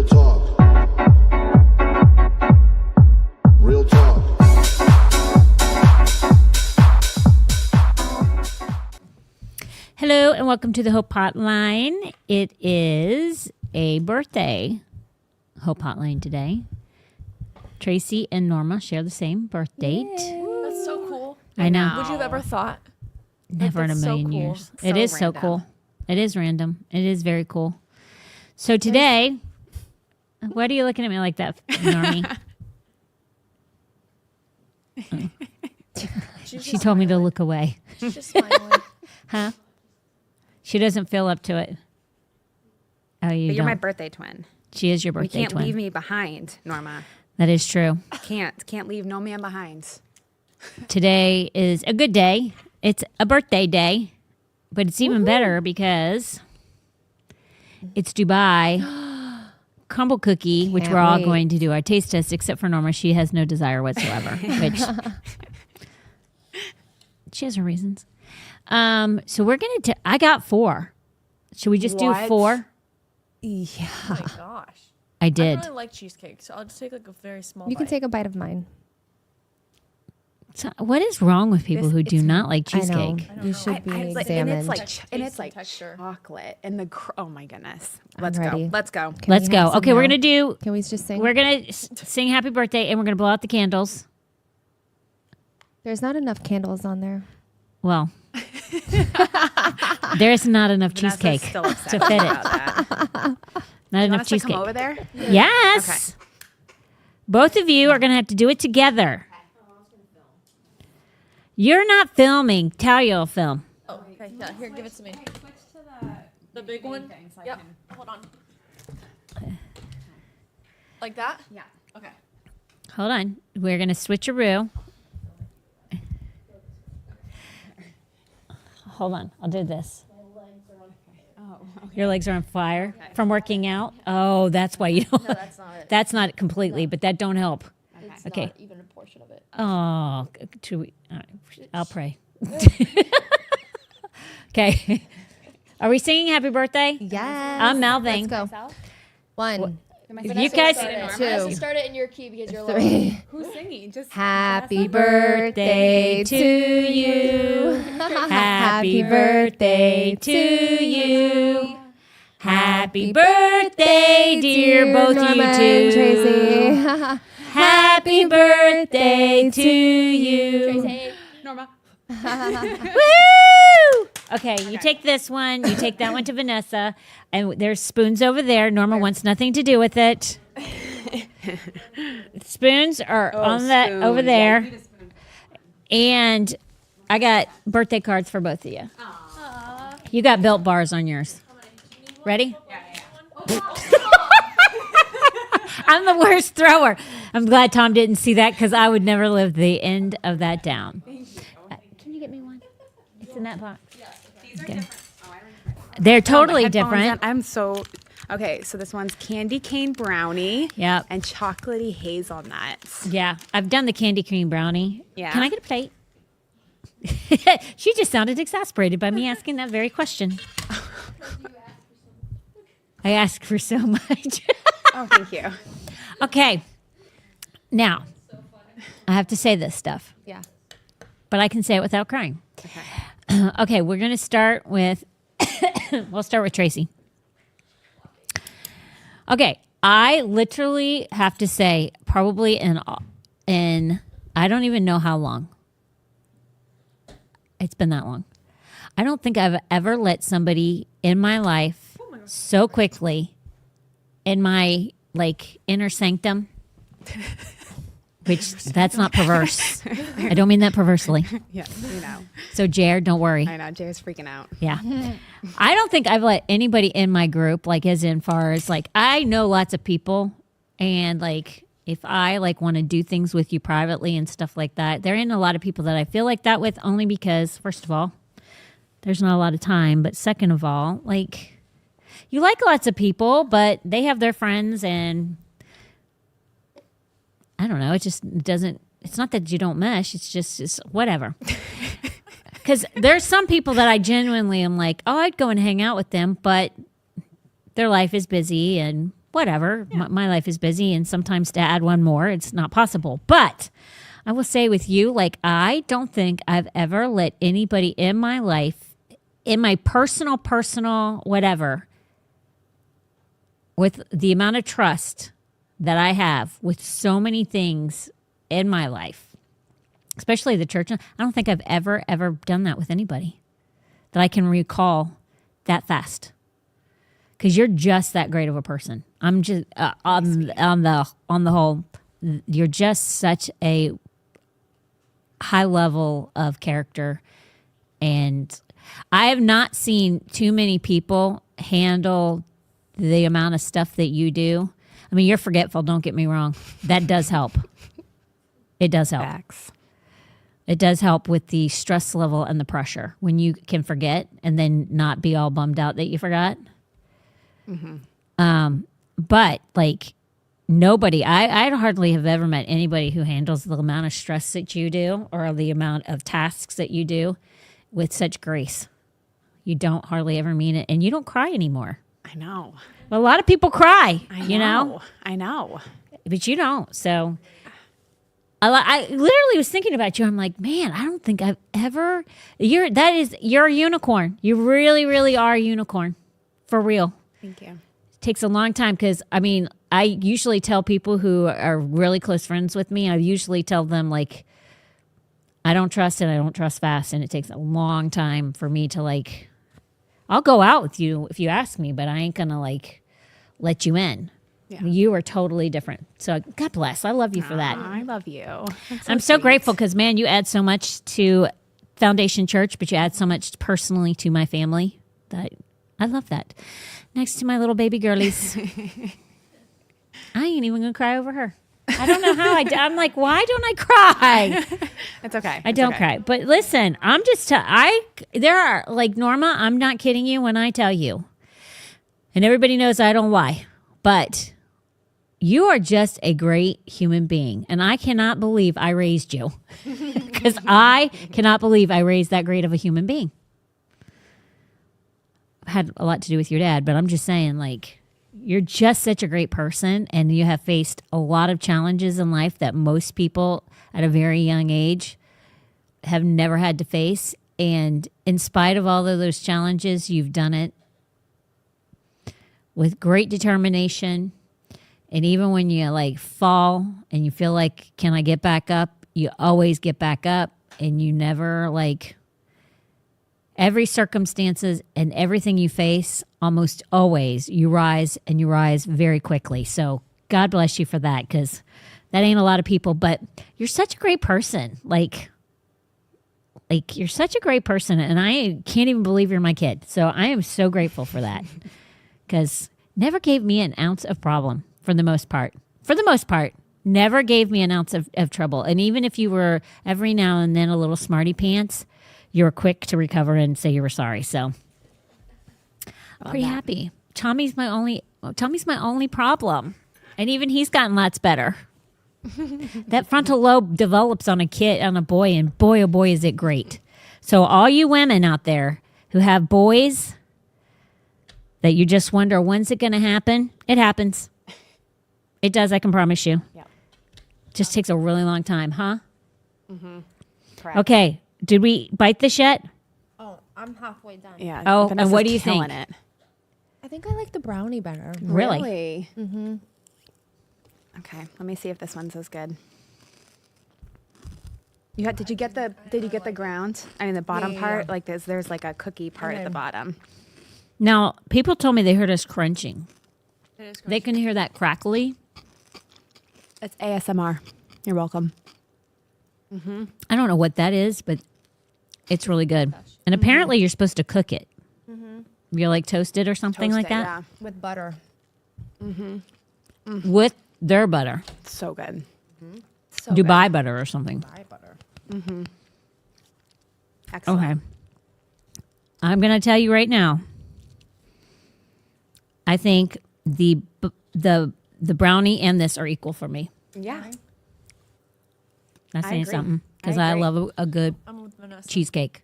talk. Real talk. Hello and welcome to the Hope Hotline. It is a birthday Hope Hotline today. Tracy and Norma share the same birth date. That's so cool. I know. Would you have ever thought? Never in a that's so million cool. years. So It is so random. cool. It is random. It is very cool. So today, what are you looking at me like that, Normie? She told me to look away. She's just smiling. Huh? She doesn't feel up to it. Oh, you But you're don't. my birthday twin. She is your You birthday can't twin. leave me behind, Norma. That is true. Can't leave no man behind. Today is a good day. It's a birthday day, but it's even better because it's Dubai crumble cookie, which Can't we're all wait. going to do our taste test, except for Norma. She has no desire whatsoever, which she has her reasons. So we're going to, I got 4. Should we just do What? 4? Yeah. Oh my gosh. I I did. really like cheesecake, so I'll just take like a very small You can bite. take a bite of mine. So what is wrong with people who do not like I know. cheesecake? You should be and examined. it's like texture. chocolate and the oh my goodness. I'm Let's ready. go. Let's go. Can Let's we have go. some Okay, we're now? going to do, Can we just sing? we're going to sing happy birthday and we're going to blow out the candles. There's not enough candles on there. Well, there's not enough Vanessa's cheesecake still upset to fit about it. that. Not You enough want us to cheesecake. come over there? Yes. Both of you are going to have to do it together. You're not filming. Talia will film. Oh, okay. Yeah, here, give it to me. The big one? Yep. Hold on. Like that? Yeah. Okay. Hold on. We're going to switcheroo. Hold on. I'll do this. Your legs are on fire from working out? Oh, that's why you don't. No, that's not it. That's not completely, but that don't help. It's Okay. not even a portion of it. Oh, I'll pray. Okay. Are we singing happy birthday? Yes. I'm mouthing. Let's go. 1, You guys, Two. Start it in your key because you're low. 3. Who's singing? Just Happy birthday to you. happy birthday to you. Happy birthday, dear both Norma you and two. Tracy. Happy birthday to you. Hey, Norma. Woo! Okay, you take this one, you take that one to Vanessa, and there's spoons over there. Norma wants nothing to do with it. Spoons are on that spoon. over Yeah, there. you need a spoon. And I got birthday cards for both of you. You got Built Bars on yours. Ready? I'm the worst thrower. I'm glad Tom didn't see that because I would never live the end of that down. Can you get me one? It's in that box. Okay. They're totally Headphones different. on. I'm so okay. So this one's candy cane brownie. Yep. And chocolatey hazelnuts. Yeah, I've done the candy cream brownie. Yeah. Can I get a plate? She just sounded exasperated by me asking that very question. I ask for so much. Oh, thank you. Okay. Now, I have to say this stuff, Yeah. but I can say it without crying. Okay. Okay, we're going to start with, we'll start with Tracy. Okay, I literally have to say probably in I don't even know how long. It's been that long. I don't think I've ever let somebody in my life so quickly in my like inner sanctum, which that's not perverse. I don't mean that perversely. Yeah, you know. So Jared, don't worry. I know. Jay's freaking out. Yeah. I don't think I've let anybody in my group, like as in far as like, I know lots of people and like, if I like want to do things with you privately and stuff like that, there ain't a lot of people that I feel like that with only because first of all, there's not a lot of time. But second of all, like you like lots of people, but they have their friends and I don't know. It just doesn't, it's not that you don't mesh. It's whatever. Because there's some people that I genuinely am like, oh, I'd go and hang out with them, but their life is busy and whatever. My life is busy, and sometimes to add one more, it's not possible. But I will say with you, like, I don't think I've ever let anybody in my life, in my personal, whatever, with the amount of trust that I have with so many things in my life, especially the church. I don't think I've ever done that with anybody that I can recall that fast. Because you're just that great of a person. I'm just on the whole, you're just such a high level of character, and I have not seen too many people handle the amount of stuff that you do. I mean, you're forgetful. Don't get me wrong. That does help. It does help. Facts. It does help with the stress level and the pressure when you can forget and then not be all bummed out that you forgot. But like nobody, I hardly have ever met anybody who handles the amount of stress that you do or the amount of tasks that you do with such grace. You don't hardly ever mean it, and you don't cry anymore. I know. A lot of people cry, I know. but you don't. So I literally was thinking about you. I'm like, man, I don't think I've ever. You're a unicorn. You really, really are a unicorn, for real. Thank you. It takes a long time because I mean, I usually tell people who are really close friends with me. I usually tell them like, I don't trust and I don't trust fast, and it takes a long time for me to like. I'll go out with you if you ask me, but I ain't gonna like let you in. Yeah. You are totally different. So God bless. I love you for that. I love you. I'm so grateful because, man, you add so much to Foundation Church, but you add so much personally to my family. That I love that. Next to my little baby girlies. I ain't even going to cry over her. I don't know how I'm like, why don't I cry? It's okay. I don't cry. But listen, I'm just, there are, like, Norma, I'm not kidding you when I tell you. And everybody knows I don't lie. But you are just a great human being. And I cannot believe I raised you. Because I cannot believe I raised that great of a human being. Had a lot to do with your dad, but I'm just saying, like, you're just such a great person, and you have faced a lot of challenges in life that most people at a very young age have never had to face. And in spite of all of those challenges, you've done it with great determination. And even when you like fall and you feel like, can I get back up? You always get back up, and you never like every circumstances and everything you face, almost always you rise, and you rise very quickly. So God bless you for that, because that ain't a lot of people, but you're such a great person. Like you're such a great person, and I can't even believe you're my kid. So I am so grateful for that, because never gave me an ounce of problem for the most part. For the most part, never gave me an ounce of trouble. And even if you were every now and then a little smarty pants, you were quick to recover and say you were sorry. So I'm pretty happy. Tommy's my only problem. And even he's gotten lots better. That frontal lobe develops on a boy, and boy, oh boy, is it great. So all you women out there who have boys that you just wonder, when's it going to happen? It happens. It does, I can promise you. Yeah. Just takes a really long time, huh? Mm-hmm. Correct. Okay. Did we bite this yet? Oh, I'm halfway done. Yeah. Oh, Vanessa's and what do you killing think? It. I think I like the brownie better. Really? Mm-hmm. Okay. Let me see if this one's as good. Did you get the ground? I mean, the bottom Yeah. part. Like there's like a cookie part at the bottom. Now, people told me they heard us crunching. It is They can hear that crackly. It's ASMR. You're welcome. I don't know what that is, but it's really good. And apparently you're supposed to cook it. You like toast it or something Toast like it, that? Yeah. With butter. With their butter. So good. So Dubai butter or something. Buy butter. Excellent. Okay. I'm going to tell you right now. I think the brownie and this are equal for me. Yeah. Not I saying agree. something, because I I agree. love a good I'm with Vanessa. cheesecake.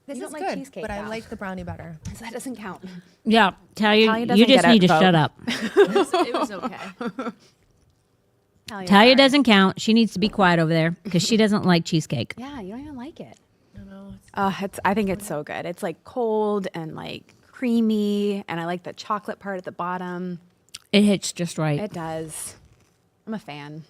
This You is don't good, cheesecake, but I though. like the brownie better. So that doesn't count. Yeah, Talia, doesn't you just get a need to vote. shut up. It was okay. Talia's Talia sorry. doesn't count. She needs to be quiet over there because she doesn't like cheesecake. Yeah, you don't even like it. No. I think it's so good. It's like cold and like creamy, and I like the chocolate part at the bottom. It hits just right. It does. I'm a fan.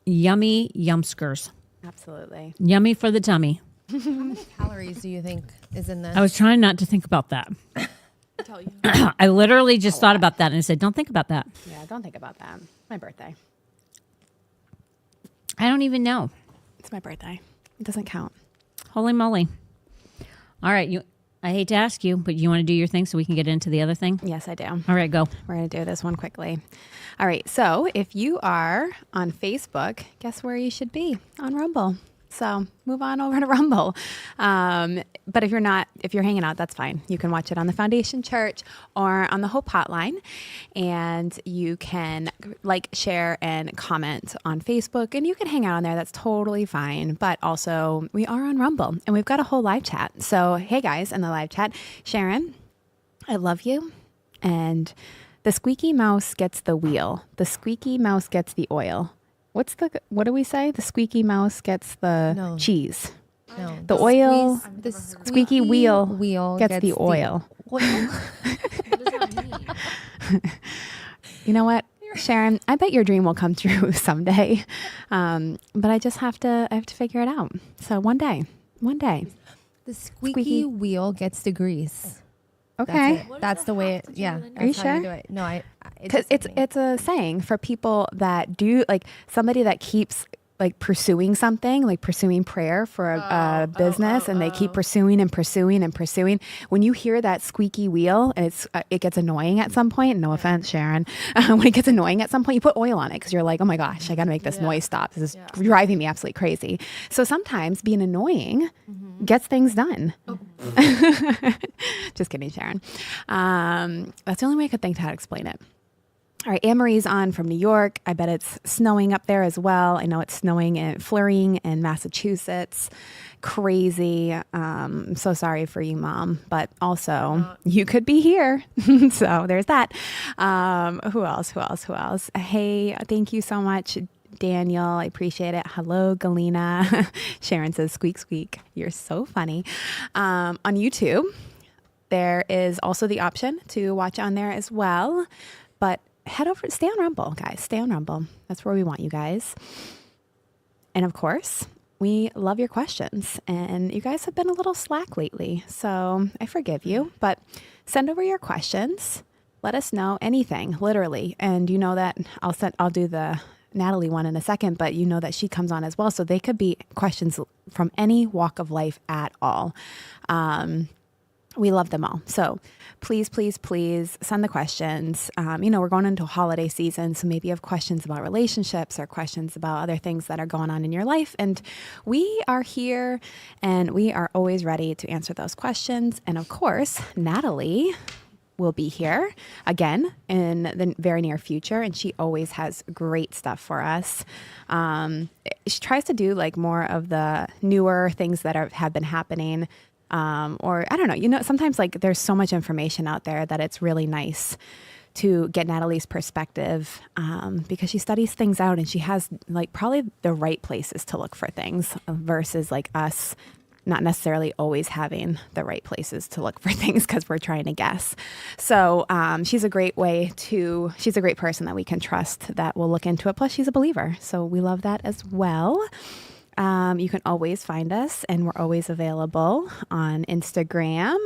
Yummy yumskers. Absolutely. Yummy for the tummy. How many calories do you think is in this? I was trying not to think about that. I'll tell you. I literally just thought about that and I said, don't think about that. Yeah, don't think about that. It's my birthday. I don't even know. It's my birthday. It doesn't count. Holy moly. All right. I hate to ask you, but you want to do your thing so we can get into the other thing? Yes, I do. All right, go. We're going to do this one quickly. All right. So if you are on Facebook, guess where you should be? On Rumble. So move on over to Rumble. But if you're not, if you're hanging out, that's fine. You can watch it on the Foundation Church or on the Hope Hotline. And you can like, share, and comment on Facebook. And you can hang out on there. That's totally fine. But also, we are on Rumble. And we've got a whole live chat. So, hey guys, in the live chat, Sharon, I love you. And the squeaky mouse gets the wheel. The squeaky mouse gets the oil. What do we say? The squeaky mouse gets the cheese. No, The oil, the squeaky wheel gets the oil. What does that mean? You know what, Sharon? I bet your dream will come true someday. But I just have to figure it out. So one day. The squeaky wheel gets the grease. Okay. That's the way it, yeah. Are you That's how sure? do it. No, Because it's a saying for people that do, like, somebody that keeps like pursuing something, like pursuing prayer for a business, and they keep pursuing and pursuing and pursuing. When you hear that squeaky wheel, and it gets annoying at some point. No offense, Sharon. When it gets annoying at some point, you put oil on it because you're like, oh my gosh, I got to make this noise stop. This is driving me absolutely crazy. So sometimes being annoying gets things done. Just kidding, Sharon. That's the only way I could think how to explain it. All right, Anne-Marie's on from New York. I bet it's snowing up there as well. I know it's snowing and flurrying in Massachusetts. Crazy. I'm so sorry for you, Mom. But also, you could be here. So there's that. Who else? Hey, thank you so much, Daniel. I appreciate it. Hello, Galena. Sharon says, squeak, squeak. You're so funny. On YouTube, there is also the option to watch on there as well. But head over, stay on Rumble, guys. Stay on Rumble. That's where we want you guys. And of course, we love your questions. And you guys have been a little slack lately, so I forgive you. But send over your questions. Let us know anything, literally. And you know that I'll do the Natalie one in a second, but you know that she comes on as well. So they could be questions from any walk of life at all. We love them all. So please, please, please send the questions. We're going into a holiday season, so maybe you have questions about relationships or questions about other things that are going on in your life. And we are here and we are always ready to answer those questions. And of course, Natalie will be here again in the very near future. And she always has great stuff for us. She tries to do like more of the newer things that have been happening. Or I don't know, sometimes like there's so much information out there that it's really nice to get Natalie's perspective, because she studies things out and she has like probably the right places to look for things versus like us not necessarily always having the right places to look for things because we're trying to guess. So, she's a great person that we can trust that will look into it. Plus she's a believer. So we love that as well. You can always find us, and we're always available on Instagram.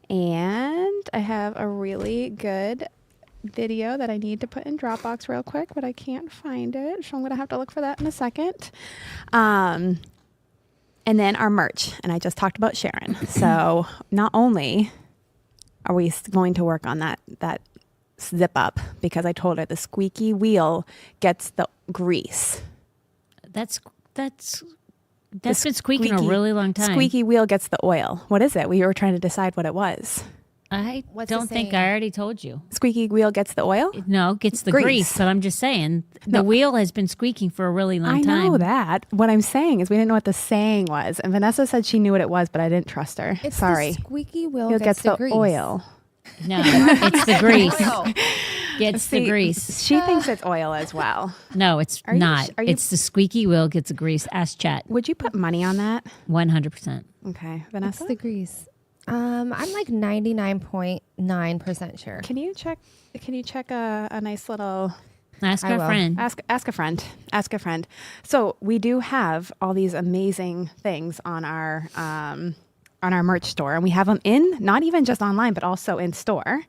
And I have a really good video that I need to put in Dropbox real quick, but I can't find it. So I'm going to have to look for that in a second. And then our merch. And I just talked about Sharon. So not only are we going to work on that zip up, because I told her the squeaky wheel gets the grease. That's been squeaking a really long time. Squeaky wheel gets the oil. What is it? We were trying to decide what it was. I What's the don't think saying? I already told you. Squeaky wheel gets the oil. No, gets the Grease. grease. But I'm just saying, the wheel has been squeaking for a really long I time. know that. What I'm saying is we didn't know what the saying was. And Vanessa said she knew what it was, but I didn't trust her. It's Sorry. the squeaky wheel Wheel gets the grease. oil. No, it's the grease. Oil. Gets the See, grease. She thinks it's oil as well. No, it's Are you not. sh- are you- It's the squeaky wheel gets the grease. Ask chat. Would you put money on that? 100%. Okay, It's Vanessa. the grease. I'm like 99.9% sure. Can you check? Can you check a nice little Ask I our will. friend. ask a friend? Ask a friend. So we do have all these amazing things on our merch store, and we have them in not even just online, but also in store.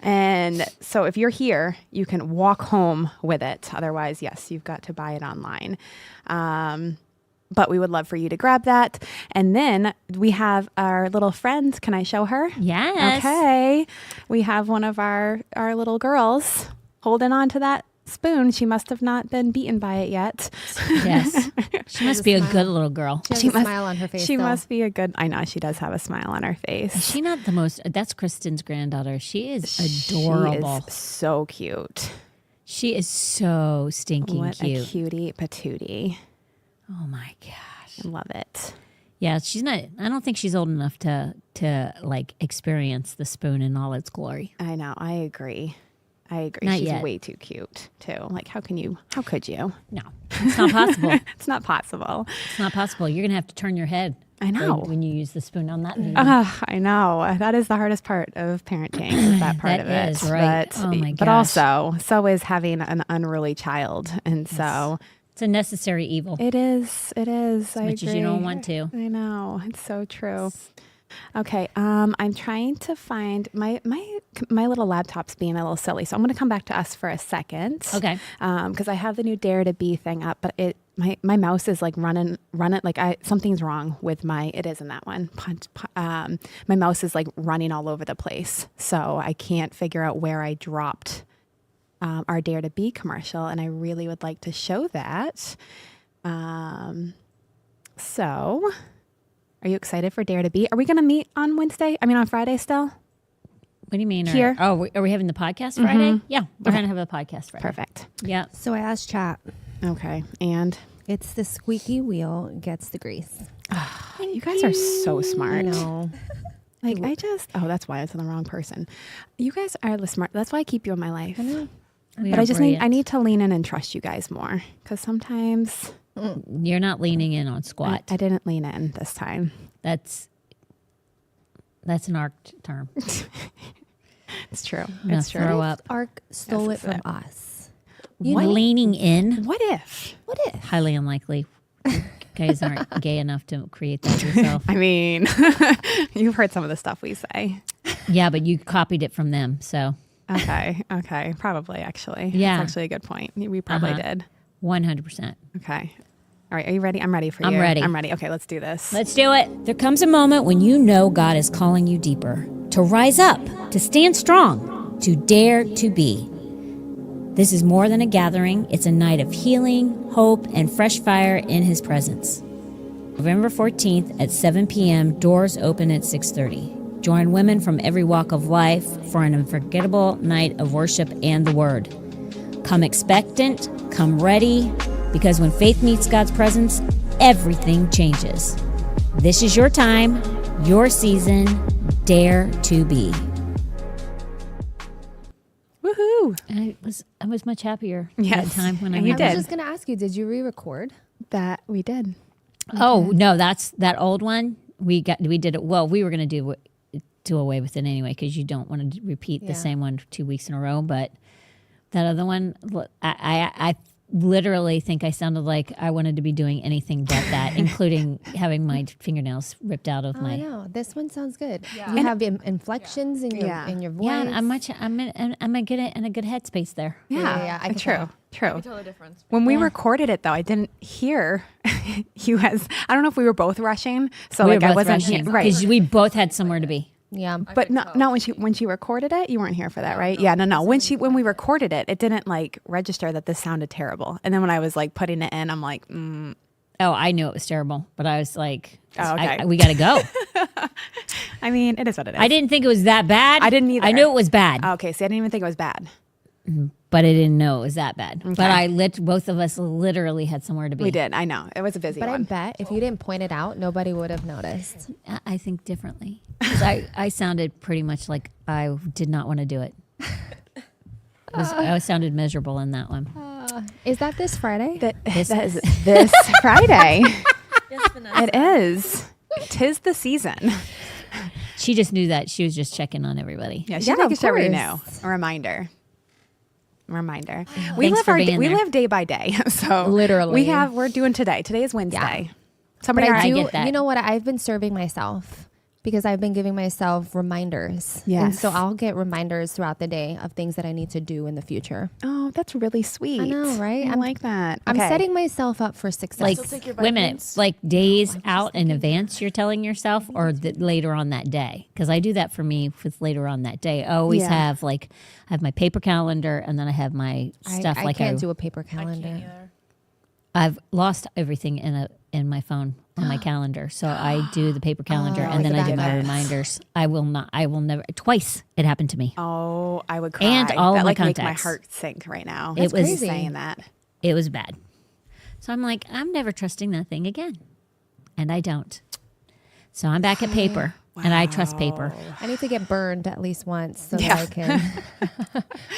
And so if you're here, you can walk home with it. Otherwise, yes, you've got to buy it online. But we would love for you to grab that. And then we have our little friend. Can I show her? Yes. Okay. We have one of our little girls holding on to that spoon. She must have not been beaten by it yet. Yes. She must be a good little girl. She has She a must- smile on her face. She still. must be a good, I know she does have a smile on her Is face. she not the most? That's Kristen's granddaughter. She is She adorable. is so cute. She is so stinking What a cute. cutie patootie. Oh my gosh. I love it. Yeah, she's not. I don't think she's old enough to like experience the spoon in all its glory. I know. I agree. Not She's yet. way too cute too. Like, how could you? No, it's not possible. It's not possible. It's not possible. You're gonna have to turn your head. I know. when you use the spoon on that. medium. I know. That is the hardest part of parenting. Is that part That of it. is, right. But, Oh my but gosh. also, so is having an unruly child, and so It's a necessary evil, it is. It is. I much agree. as you don't want to. I know. It's so true. Okay. I'm trying to find my little laptop's being a little silly, so I'm going to come back to us for a second. Okay. Because I have the new Dare to Be thing up, but my mouse is like running like something's wrong with it isn't that one. My mouse is like running all over the place, so I can't figure out where I dropped our Dare to Be commercial, and I really would like to show that. So, are you excited for Dare to Be? Are we going to meet on Wednesday? I mean, on Friday still? What do you mean? Here. Are we having the podcast Friday? Yeah, we're gonna have a podcast Friday. Perfect. Yeah. So I asked chat. Okay. And It's the squeaky wheel gets the grease. you guys are so smart. I know. Like, that's why it's the wrong person. You guys are the smart. That's why I keep you in my life. We But are I brilliant. need to lean in and trust you guys more, because sometimes You're not leaning in on squat. I didn't lean in this time. That's an ARC term. It's true. No, It's true. throw up. Ark stole Yes, it it's from us. What? Leaning in? What if? What if? Highly unlikely. You guys aren't gay enough to create that yourself. I mean, you've heard some of the stuff we say. Yeah, but you copied it from them, so Okay. Probably, actually. Yeah. That's actually a good point. We probably did. 100%. Okay. All right. Are you ready? I'm ready for you. I'm ready. I'm ready. Okay, let's do this. Let's do it. There comes a moment when you know God is calling you deeper, to rise up, to stand strong, to dare to be. This is more than a gathering. It's a night of healing, hope, and fresh fire in His presence. November 14th at 7 p.m., doors open at 6:30. Join women from every walk of life for an unforgettable night of worship and the Word. Come expectant, come ready, because when faith meets God's presence, everything changes. This is your time, your season. Dare to be. Woohoo. I was much happier Yes, that time when I and you went. I did. was just going to ask you, did you re-record? That we did. Oh no, that's that old one. We did it. Well, we were going to do away with it anyway because you don't want to repeat Yeah. the same one 2 weeks in a row. But that other one, I literally think I sounded like I wanted to be doing anything but that, including having my fingernails ripped out of I my. know. This one sounds good. Yeah. You have inflections in your Yeah. in your voice. Yeah, I'm in a good headspace there. Yeah, I can True. tell. I True. can tell the difference. When we Yeah. recorded it, though, I didn't hear you as. I don't know if we were both rushing, so We like were I both wasn't rushing here. Right. because we both had somewhere to be. Yeah. But could not tell. when she recorded it. You weren't here for that, right? Yeah, no. When we recorded it, it didn't like register that this sounded terrible. And then when I was like putting it in, I'm like, Oh, I knew it was terrible, but I was like, Oh, okay. we got to go. I mean, it is what it is. I didn't think it was that bad. I didn't either. I knew it was bad, Okay, see, I didn't even think it was bad. but I didn't know it was that bad. But both of us literally had somewhere to be. We did. I know. It was a busy But I one. bet if you didn't point it out, nobody would have noticed. I think differently. 'Cause I sounded pretty much like I did not want to do it. I sounded miserable in that one. Is that this Friday? That is this Friday. Yes, Vanessa. It is. 'Tis the season. She just knew that. She was just checking on everybody. Yeah, she's Yeah, making of sure we course. know. A reminder. Thanks for being We there. live day by day. So Literally. we're doing today. Today is Wednesday. Somebody But already I get that. You know what? I've been serving myself because I've been giving myself reminders. And Yes. so I'll get reminders throughout the day of things that I need to do in the future. Oh, that's really sweet. I know, right? I I'm- like that. I'm Okay. setting myself up for success. Like, take your wait a minute, vitamins? like days out in advance you're telling yourself, or later on that day? Because I do that for me with later on that day. I always Yeah. have I have my paper calendar, and then I have my stuff. I like can't do a paper I can't calendar. either. I've lost everything in my phone on my calendar, so I do the paper calendar, and then I do my goodness. reminders. I will never. Twice it happened to me. Oh, I would cry. And all that of my like make my contacts. heart sink right now. It was- Just saying that. It was bad. So I'm like, I'm never trusting that thing again, and I don't. So I'm back at paper, and I trust paper. I need to get burned at least once so Yeah. that I can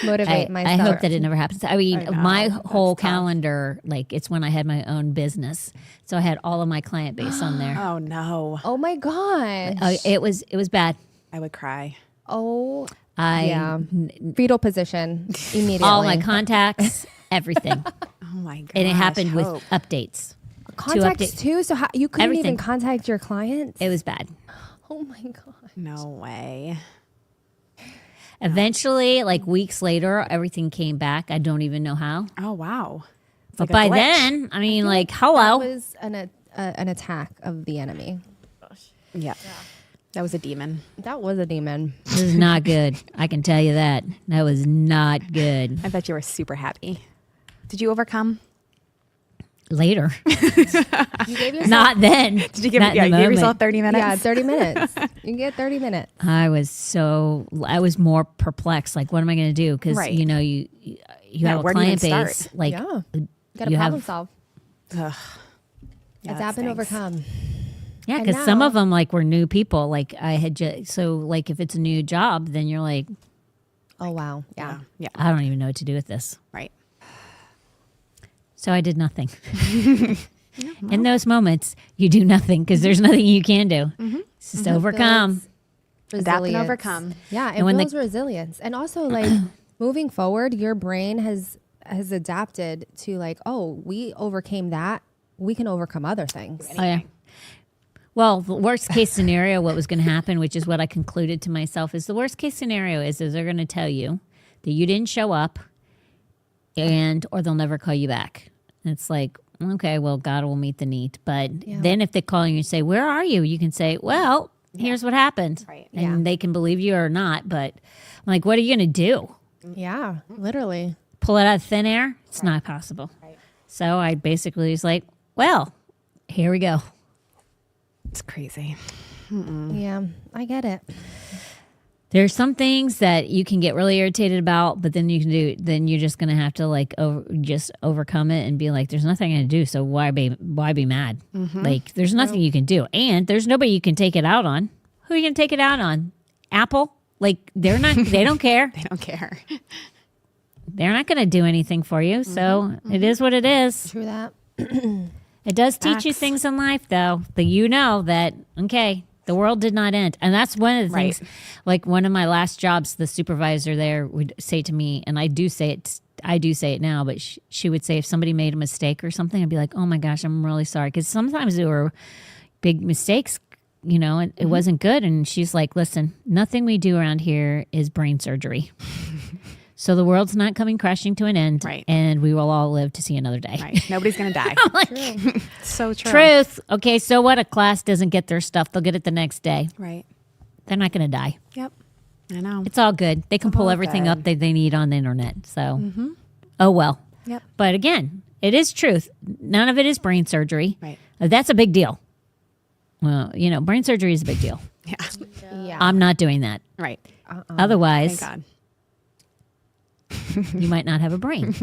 motivate I myself. hope that it never happens. I mean, I know, my that's whole tough. calendar, like it's when I had my own business, so I had all of my client base on there. Oh no, Oh my gosh. It was bad. I would cry. Oh, I yeah. Fetal position immediately. all my contacts, everything, Oh my god. and it happened with updates. contacts update- too. So you couldn't Everything. even contact your clients. It was bad. Oh my god. No way. Eventually, like weeks later, everything came back. I don't even know how. Oh wow. It's But like a by glitch. then, I mean, like, That hello. was an attack of the enemy. Yeah. That was a demon. That was a demon. This is not good. I can tell you that. That was not good. I bet you were super happy. Did you overcome? Later. You gave yourself Not then. Did you give Not in the you gave moment. yourself 30 minutes? yeah 30 minutes. You get 30 minutes. I was more perplexed. Like, what am I going to do? Because, Right. you know, you have a where do you client even base. start? Like, Yeah. Got to you problem have- solve. Ugh. Yeah, Adapt that and stinks. overcome. yeah, And because some now- of them, like, were new people. Like, I had just, so, like, if it's a new job, then you're like, Oh wow. Yeah. Yeah. I don't even know what to do with this. Right. So I did nothing. In those moments, you do nothing because there's nothing you can do. It's just overcome. Builds Adapt and resilience. overcome. Yeah, it And when the- builds resilience. And also like moving forward, your brain has adapted to like, oh, we overcame that. We can overcome other things. Oh, yeah. Well, the worst case scenario, what was going to happen, which is what I concluded to myself, is the worst case scenario is they're going to tell you that you didn't show up, or they'll never call you back. And it's like, okay, well, God will meet the need. But then if they call you and say, where are you? You can say, well, here's what happened. Right. And they can believe you or not. But I'm like, what are you going to do? Yeah, literally. Pull it out of thin air? It's not possible. Right. So I basically was like, well, here we go. It's crazy. Yeah, I get it. There's some things that you can get really irritated about, but then you're just going to have to like overcome it and be like, there's nothing I can do. So why be mad? Like there's nothing you can do. And there's nobody you can take it out on. Who are you going to take it out on? Apple? Like they don't care. They don't care. They're not going to do anything for you. So it is what it is. True that. It does teach you Facts. things in life though, that you know that, okay, the world did not end. And that's one of the Right. things, like one of my last jobs, the supervisor there would say to me, and I do say it now, but she would say if somebody made a mistake or something, I'd be like, oh my gosh, I'm really sorry. Because sometimes there were big mistakes, you know, and it wasn't good. And she's like, listen, nothing we do around here is brain surgery. So the world's not coming crashing to an end, Right. and we will all live to see another day. Right. Nobody's gonna die. So true. Truth. Okay, so what? A class doesn't get their stuff. They'll get it the next day. Right. They're not going to die. Yep. I know. It's all good. They can pull all everything good. up that they need on the internet. So, oh well. Yep. But again, it is truth. None of it is brain surgery. Right. That's a big deal. Well, you know, brain surgery is a big deal. Yeah. Yeah. Yeah. I'm not doing that. Right. Otherwise, Thank God. you might not have a brain.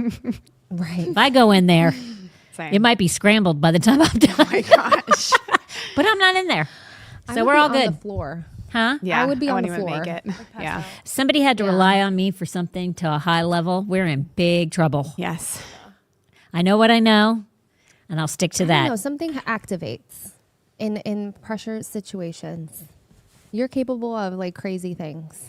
Right. If I go in there, Same. it might be scrambled by the time I'm done. Oh my gosh. But I'm not in there. I So would we're be all on good. the floor. Huh? Yeah. I would be on wouldn't the even floor. make it. Yeah. Somebody had to rely on me for something to a high level. We're in big trouble. Yes. I know what I know, and I'll stick to I don't know, that. something activates in pressure situations. You're capable of like crazy things.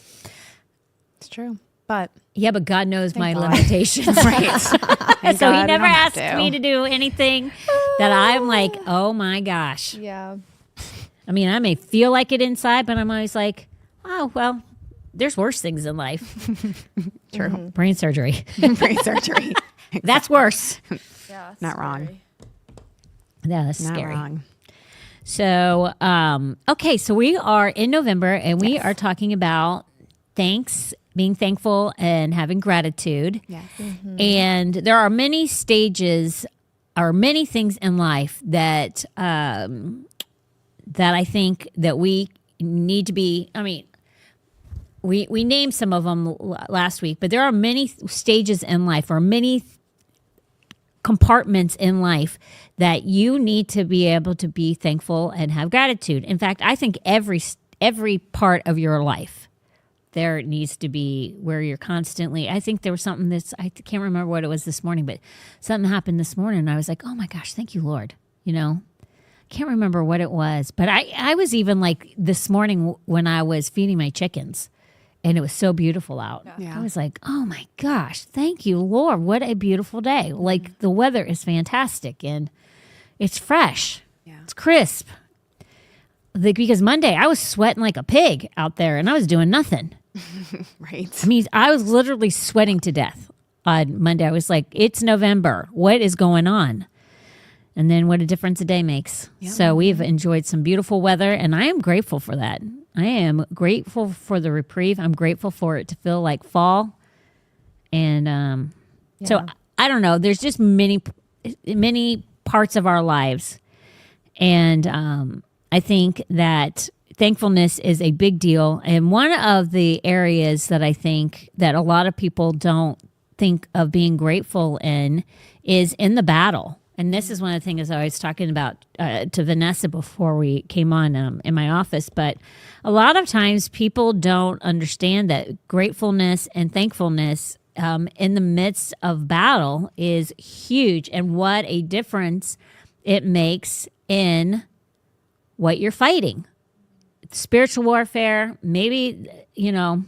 It's true. But Yeah, but God knows my God. limitations. right. Thank So he God I never don't have asked me to do anything that I'm like, oh my gosh. Yeah. I mean, I may feel like it inside, but I'm always like, oh, well, there's worse things in life. True. Brain surgery. Brain surgery. That's worse. Yeah, it's Not wrong. scary. Yeah, that's Not scary. wrong. So, okay, so we are in November and we are talking about being thankful and having gratitude. Yes. And there are many stages or many things in life that that I think that we need to be. I mean, we named some of them last week, but there are many stages in life or many compartments in life that you need to be able to be thankful and have gratitude. In fact, I think every part of your life there needs to be where you're constantly. I think there was something I can't remember what it was this morning, but something happened this morning and I was like, oh my gosh, thank you, Lord. You know, can't remember what it was, but I was even like this morning when I was feeding my chickens and it was so beautiful out. Yeah. I was like, oh my gosh, thank you, Lord. What a beautiful day. Like the weather is fantastic and it's fresh. Yeah. It's crisp. Like, because Monday I was sweating like a pig out there and I was doing nothing. Right. I mean, I was literally sweating to death on Monday. I was like, it's November. What is going on? And then what a difference a day makes. Yep. So we've enjoyed some beautiful weather, and I am grateful for that. I am grateful for the reprieve. I'm grateful for it to feel like fall. And so I don't know. There's just many parts of our lives. And I think that thankfulness is a big deal. And one of the areas that I think that a lot of people don't think of being grateful in is in the battle. And this is one of the things I was talking about to Vanessa before we came on in my office. But a lot of times people don't understand that gratefulness and thankfulness in the midst of battle is huge, and what a difference it makes in what you're fighting. Spiritual warfare, maybe, you know,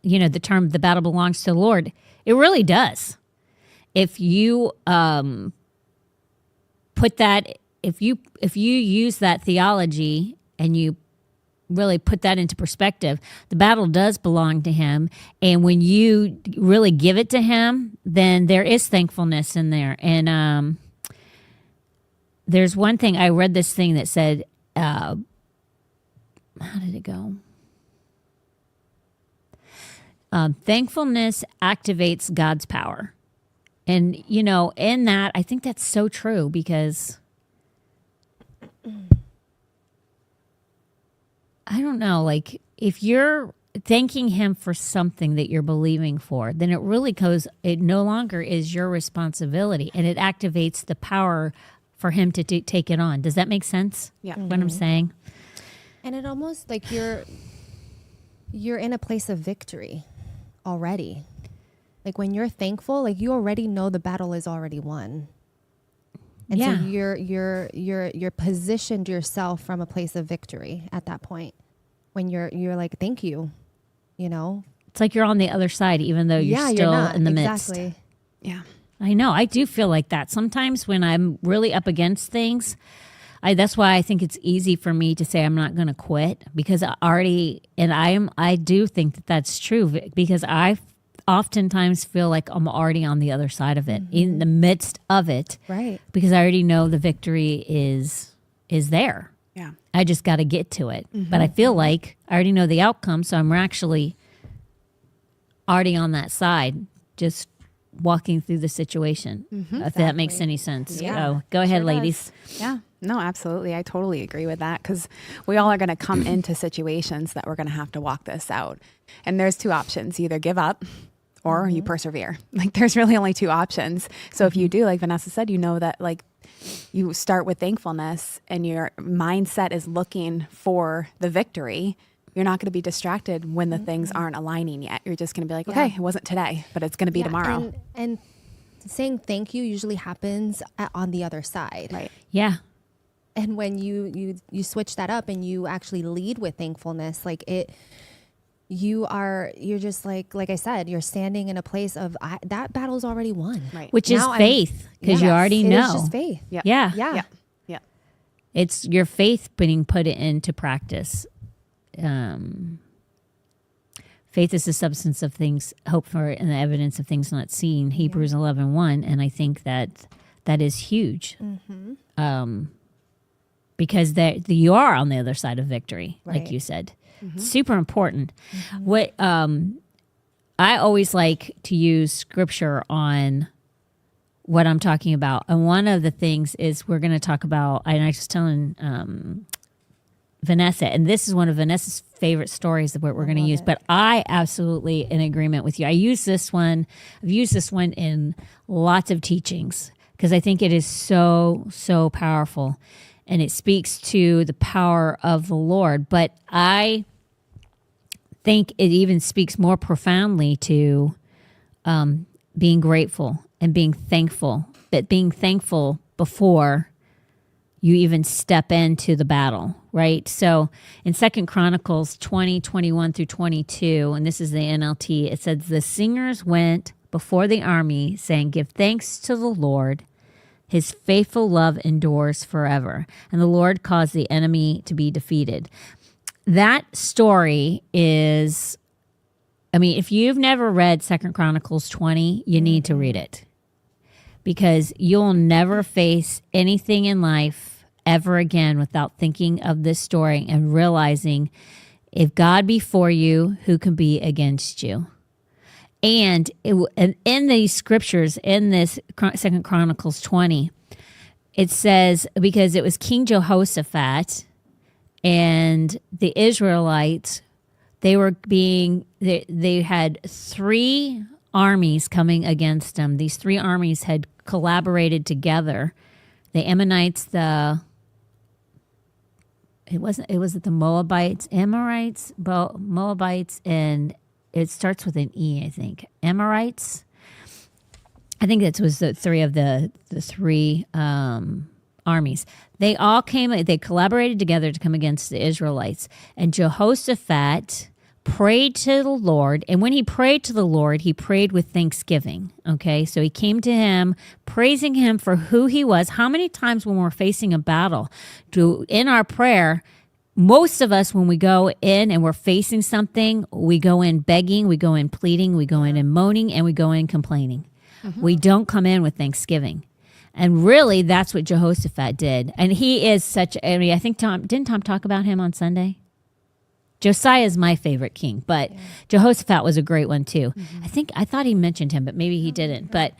the term "the battle belongs to the Lord." It really does. If you put that, if you use that theology and you really put that into perspective, the battle does belong to Him. And when you really give it to Him, then there is thankfulness in there. And there's one thing, I read this thing that said, how did it go? Thankfulness activates God's power. And, you know, in that, I think that's so true, because I don't know, like, if you're thanking Him for something that you're believing for, then it really goes, it no longer is your responsibility, and it activates the power for Him to take it on. Does that make sense? Yeah. What I'm saying? And it almost like you're in a place of victory already. Like when you're thankful, like you already know the battle is already won. And Yeah. so you're positioned yourself from a place of victory at that point. When you're like, thank you, you know? It's like you're on the other side, even though you're still in the midst. Exactly. Yeah. I know. I do feel like that. Sometimes when I'm really up against things, that's why I think it's easy for me to say I'm not going to quit, because I do think that that's true, because I oftentimes feel like I'm already on the other side of it, in the midst of it. Right. Because I already know the victory is there. Yeah. I just got to get to it. But I feel like I already know the outcome, so I'm actually already on that side, just walking through the situation, if that makes any sense. Yeah. So go ahead, Sure ladies. Yeah. No, absolutely. I totally agree with that because we all are going to come into situations that we're going to have to walk this out. And there's two options. You either give up or you persevere. Like there's really only two options. So if you do, like Vanessa said, you know that like you start with thankfulness and your mindset is looking for the victory. You're not going to be distracted when the things aren't aligning yet. You're just going to be like, okay, it wasn't today, but it's going to be tomorrow. And saying thank you usually happens on the other side. Right. Yeah. And when you switch that up and you actually lead with thankfulness, like you're just like I said, you're standing in a place of that battle's already won. Right. Which is faith, because you already know. It's just faith. Yep. Yeah. Yeah. Yeah. It's your faith being put into practice. Faith is the substance of things hoped for and the evidence of things not seen. Hebrews 11:1, and I think that is huge. Because you are on the other side of victory, like Right. you said. Super important. What I always like to use scripture on what I'm talking about. And one of the things is we're going to talk about, and I was telling Vanessa, and this is one of Vanessa's favorite stories of what we're going to use, but I absolutely in agreement with you. I've used this one in lots of teachings because I think it is so, so powerful. And it speaks to the power of the Lord. But I think it even speaks more profoundly to being grateful and being thankful. But being thankful before you even step into the battle, right? So in 2 Chronicles 20:21 through 22, and this is the NLT, it says, the singers went before the army saying, give thanks to the Lord. His faithful love endures forever. And the Lord caused the enemy to be defeated. That story is, I mean, if you've never read 2 Chronicles 20, you need to read it. Because you'll never face anything in life ever again without thinking of this story and realizing if God be for you, who can be against you? And in these scriptures, in this 2 Chronicles 20, it says, because it was King Jehoshaphat and the Israelites, they had three armies coming against them. These three armies had collaborated together. The Ammonites, the Moabites, Amorites, Moabites, and it starts with an E, I think. Amorites. I think that was the three armies. They all they collaborated together to come against the Israelites. And Jehoshaphat prayed to the Lord. And when he prayed to the Lord, he prayed with thanksgiving. Okay, so he came to him, praising him for who he was. How many times when we're facing a battle, in our prayer, most of us, when we go in and we're facing something, we go in begging, we go in pleading, we go in moaning, and we go in complaining. We don't come in with thanksgiving. And really, that's what Jehoshaphat did. And he is I think didn't Tom talk about him on Sunday? Josiah is my favorite king, but Jehoshaphat was a great one too. I thought he mentioned him, but maybe he didn't. But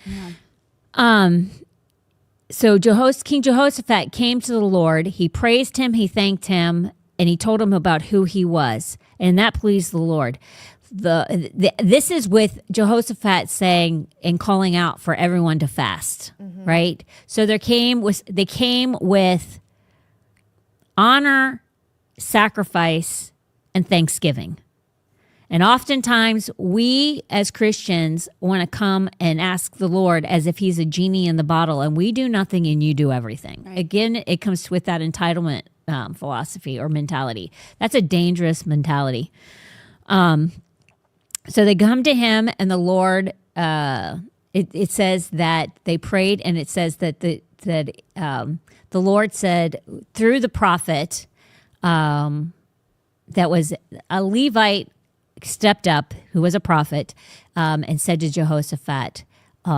so King Jehoshaphat came to the Lord. He praised him, he thanked him, and he told him about who he was, and that pleased the Lord. This is with Jehoshaphat saying and calling out for everyone to fast, right? So they came with honor, sacrifice, and thanksgiving. And oftentimes we as Christians want to come and ask the Lord as if he's a genie in the bottle, and we do nothing and you do everything. Right. Again, it comes with that entitlement philosophy or mentality. That's a dangerous mentality. So they come to him, and the Lord, it says that they prayed, and it says that the Lord said through the prophet, that was a Levite stepped up, who was a prophet, and said to Jehoshaphat,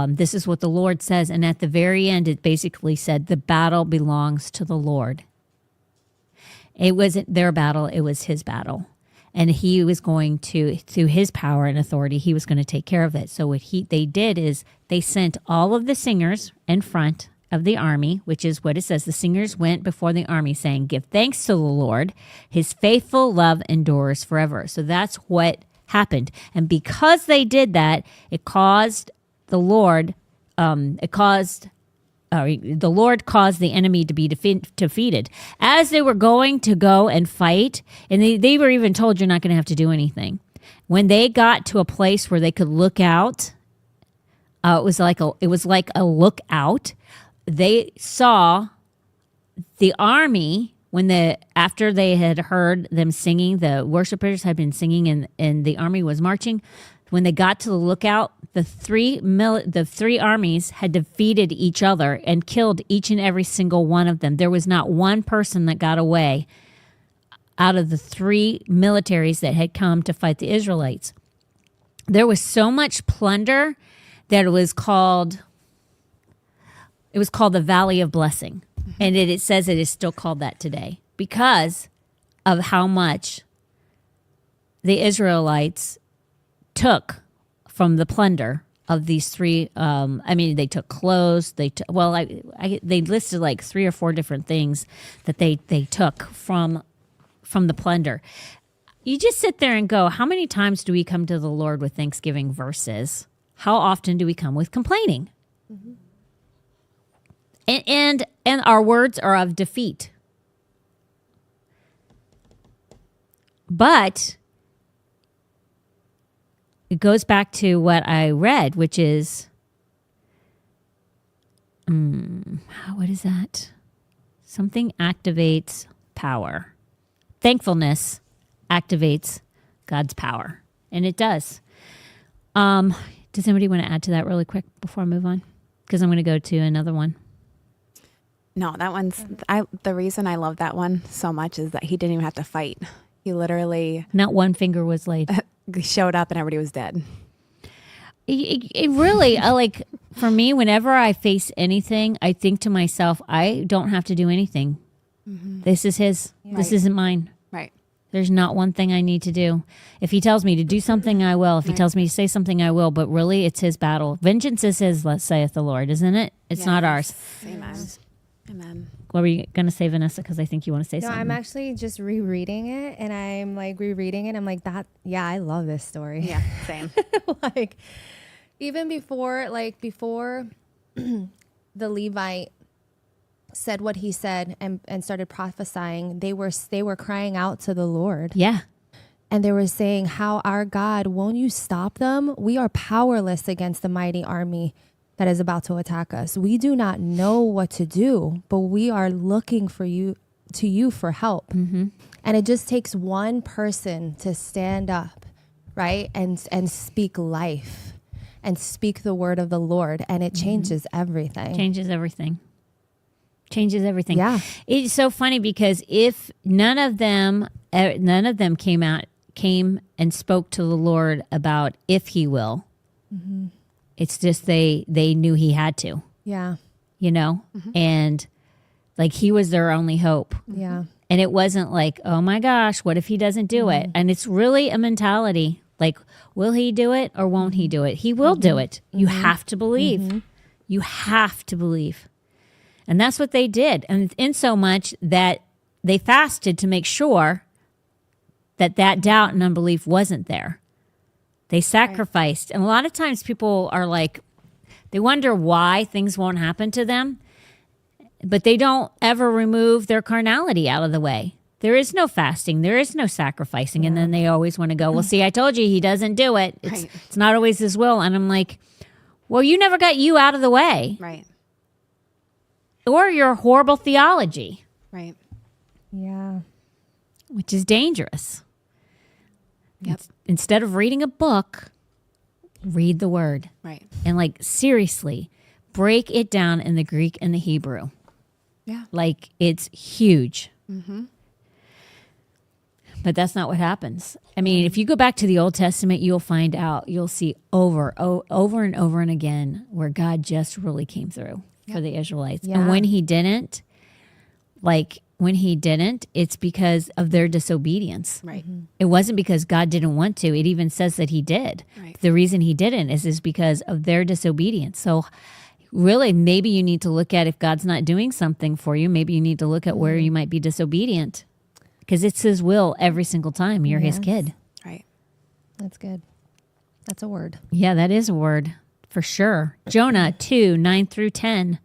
this is what the Lord says. And at the very end, it basically said, the battle belongs to the Lord. It wasn't their battle, it was his battle. And he was going to, through his power and authority, he was going to take care of it. So what they did is they sent all of the singers in front of the army, which is what it says. The singers went before the army saying, give thanks to the Lord. His faithful love endures forever. So that's what happened. And because they did that, it caused the Lord, the Lord caused the enemy to be defeated. As they were going to go and fight, and they were even told, you're not going to have to do anything. When they got to a place where they could look out, it was like a lookout. They saw the army after they had heard them singing, the worshipers had been singing, and the army was marching. When they got to the lookout, the three armies had defeated each other and killed each and every single one of them. There was not one person that got away out of the three militaries that had come to fight the Israelites. There was so much plunder that it was called the Valley of Blessing. And it says it is still called that today because of how much the Israelites took from the plunder of these three. They took clothes. They listed like 3 or 4 different things that they took from the plunder. You just sit there and go, how many times do we come to the Lord with Thanksgiving verses? How often do we come with complaining? Mm-hmm. And our words are of defeat. But it goes back to what I read, which is, what is that? Something activates power. Thankfulness activates God's power. And it does. Does anybody want to add to that really quick before I move on? Because I'm going to go to another one. No, that one's, the reason I love that one so much is that he didn't even have to fight. He literally... Not one finger was laid. Showed up and everybody was dead. It really, for me, whenever I face anything, I think to myself, I don't have to do anything. Mm-hmm. This is his. Yeah. This isn't mine. Right. There's not one thing I need to do. If he tells me to do something, I will. If he tells me to say something, I will. But really, it's his battle. Vengeance is his, saith the Lord, isn't it? It's not ours. Amen. Amen. What were you going to say, Vanessa? Because I think you want to say something. No, I'm actually just rereading it, and I'm like rereading it. I'm like, I love this story. Yeah, same. Even before the Levite said what he said and started prophesying, they were crying out to the Lord. Yeah. And they were saying, how our God, won't you stop them? We are powerless against the mighty army that is about to attack us. We do not know what to do, but we are looking for you for help. Mm-hmm. And it just takes one person to stand up, right? And speak life and speak the word of the Lord. And it changes everything. Changes everything. Yeah. It's so funny because if none of them came and spoke to the Lord about if he will, mm-hmm. It's just they knew he had to. Yeah. Mm-hmm. And like he was their only hope. Yeah. And it wasn't like, oh my gosh, what if he doesn't do it? And it's really a mentality like, will he do it or won't he do it? He will do it. You have to believe. Mm-hmm. You have to believe. And that's what they did. And in so much that they fasted to make sure that doubt and unbelief wasn't there. They sacrificed. Right. And a lot of times people are like, they wonder why things won't happen to them, but they don't ever remove their carnality out of the way. There is no fasting. There is no sacrificing. Yeah. And then they always want to go, well, see, I told you he doesn't do it. It's not always his will. And I'm like, well, you never got you out of the way. Right. Or your horrible theology. Right. Yeah. Which is dangerous. Yep. Instead of reading a book, read the word. Right. And seriously, break it down in the Greek and the Hebrew. Yeah. It's huge. Mm-hmm. But that's not what happens. I mean, if you go back to the Old Testament, you'll see over and over and again where God just really came through for the Israelites. Yeah. And when he didn't, it's because of their disobedience. Right. Mm-hmm. It wasn't because God didn't want to. It even says that he did. Right. The reason he didn't is because of their disobedience. So really, maybe you need to look at if God's not doing something for you. Maybe you need to look at where you might be disobedient, because it's his will every single time you're his kid. Right. That's good. That's a word. Yeah, that is a word for sure. Jonah 2:9-10.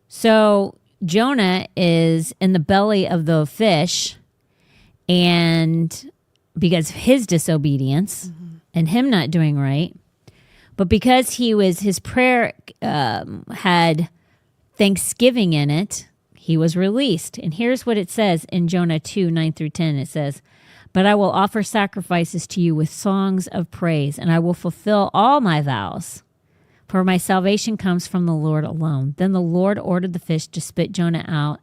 So Jonah is in the belly of the fish, and because of his disobedience and him not doing right, but because his prayer had thanksgiving in it, he was released. And here's what it says in Jonah 2:9-10. It says, "But I will offer sacrifices to you with songs of praise, and I will fulfill all my vows. For my salvation comes from the Lord alone." Then the Lord ordered the fish to spit Jonah out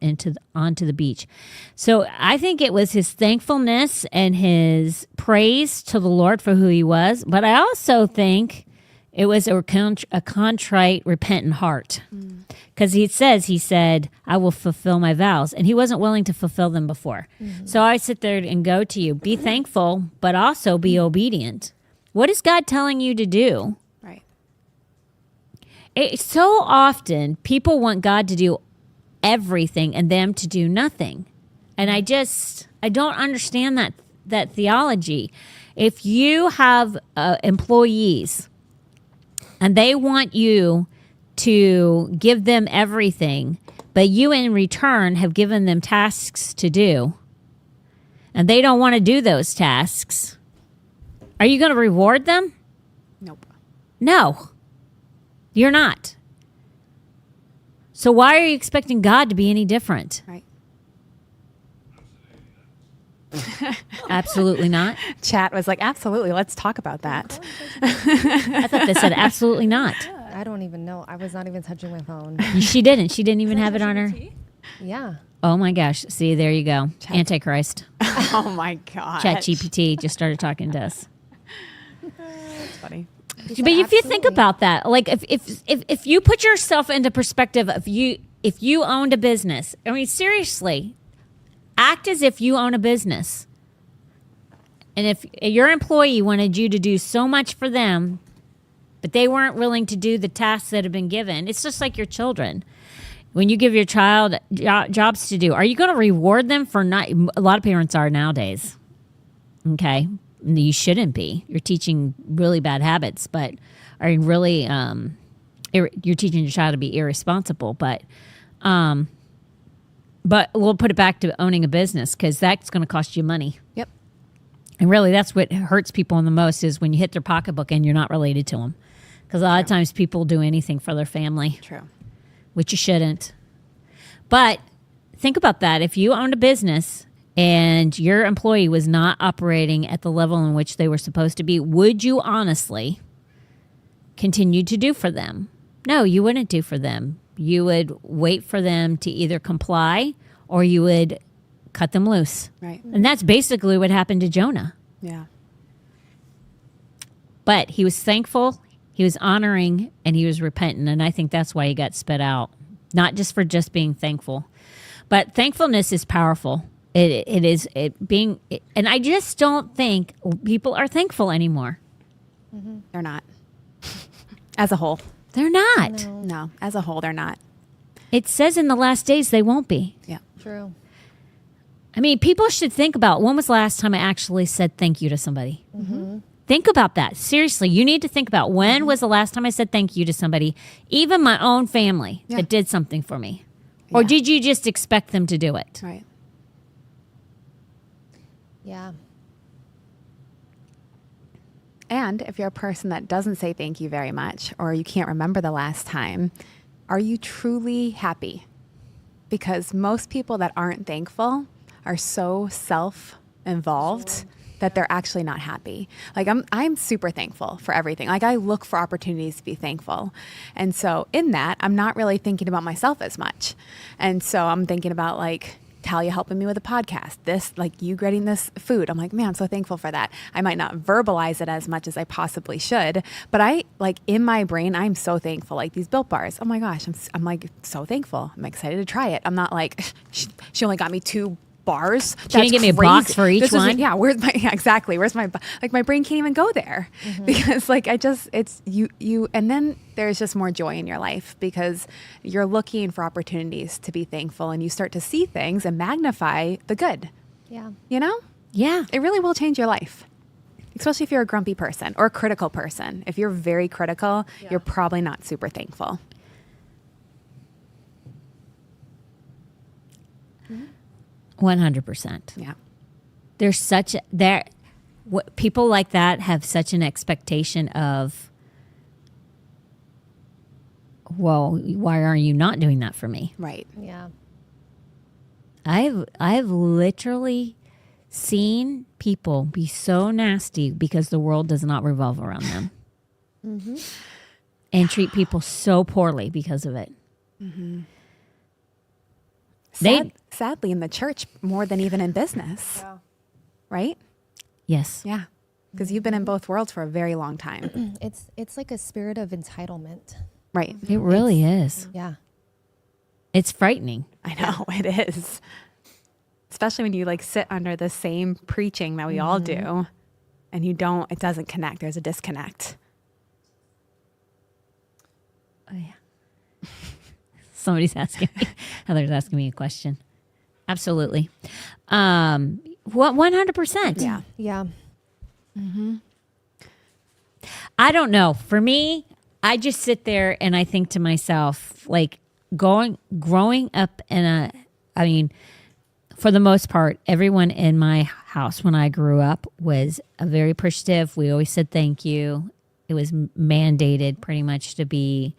onto the beach. So I think it was his thankfulness and his praise to the Lord for who he was. But I also think it was a contrite, repentant heart. Because he said, "I will fulfill my vows." And he wasn't willing to fulfill them before. So I sit there and go to you, be thankful, but also be obedient. What is God telling you to do? Right. So often people want God to do everything and them to do nothing. And I don't understand that theology. If you have employees and they want you to give them everything, but you in return have given them tasks to do, and they don't want to do those tasks, are you going to reward them? Nope. No, you're not. So why are you expecting God to be any different? Right. Absolutely not. Chat was like, absolutely. Let's talk about that. I thought they said absolutely not. I don't even know. I was not even touching my phone. She didn't. She didn't even have it on her. Yeah. Oh my gosh. See, there you go. Antichrist. Oh my God. Chat GPT just started talking to us. That's funny. But if you think about that, like if you put yourself into perspective of if you owned a business, I mean, seriously, act as if you own a business. And if your employee wanted you to do so much for them, but they weren't willing to do the tasks that have been given, it's just like your children. When you give your child jobs to do, are you going to reward them for not? A lot of parents are nowadays. Okay. You shouldn't be. You're teaching really bad habits, but are really you're teaching your child to be irresponsible. But we'll put it back to owning a business, because that's going to cost you money. Yep. And really, that's what hurts people the most, is when you hit their pocketbook and you're not related to them. Because a lot of times people do anything for their family. True. Which you shouldn't. But think about that. If you owned a business and your employee was not operating at the level in which they were supposed to be, would you honestly continue to do for them? No, you wouldn't do for them. You would wait for them to either comply, or you would cut them loose. Right. And that's basically what happened to Jonah. Yeah. But he was thankful, he was honoring, and he was repentant. And I think that's why he got spit out. Not just for just being thankful. But thankfulness is powerful. And I just don't think people are thankful anymore. Mm-hmm. They're not. As a whole. They're not. No, as a whole, they're not. It says in the last days they won't be. Yeah. True. I mean, people should think about, when was the last time I actually said thank you to somebody? Mm-hmm. Think about that. Seriously, you need to think about, when was the last time I said thank you to somebody, even my own family, that did something for me? Or did you just expect them to do it? Right. Yeah. And if you're a person that doesn't say thank you very much, or you can't remember the last time, are you truly happy? Because most people that aren't thankful are so self-involved that they're actually not happy. Like I'm super thankful for everything. Like I look for opportunities to be thankful. And so in that, I'm not really thinking about myself as much. And so I'm thinking about like Talia helping me with a podcast, this, like you getting this food. I'm like, man, I'm so thankful for that. I might not verbalize it as much as I possibly should, but I like in my brain, I'm so thankful. Like these Built Bars. Oh my gosh, I'm like so thankful. I'm excited to try it. I'm not like, she only got me 2 bars. She didn't give me a box for each one? Yeah, where's my exactly? Where's my like my brain can't even go there because like it's you and then there's just more joy in your life because you're looking for opportunities to be thankful and you start to see things and magnify the good. Yeah. You know? Yeah. It really will change your life. Especially if you're a grumpy person or a critical person. If you're very critical, you're probably not super thankful. 100%. Yeah. There's such people like that have such an expectation of, well, why are you not doing that for me? Right. Yeah. I've literally seen people be so nasty because the world does not revolve around them, and treat people so poorly because of it. Sadly, in the church more than even in business. Right? Yes. Yeah. Because you've been in both worlds for a very long time. It's like a spirit of entitlement. Right. It really is. Yeah. It's frightening. I know it is. Especially when you like sit under the same preaching that we all do and it doesn't connect. There's a disconnect. Oh, yeah. Somebody's asking me. Heather's asking me a question. Absolutely. What 100%? Yeah. Yeah. I don't know. For me, I just sit there and I think to myself, like growing up for the most part, everyone in my house when I grew up was very appreciative. We always said thank you. It was mandated pretty much to be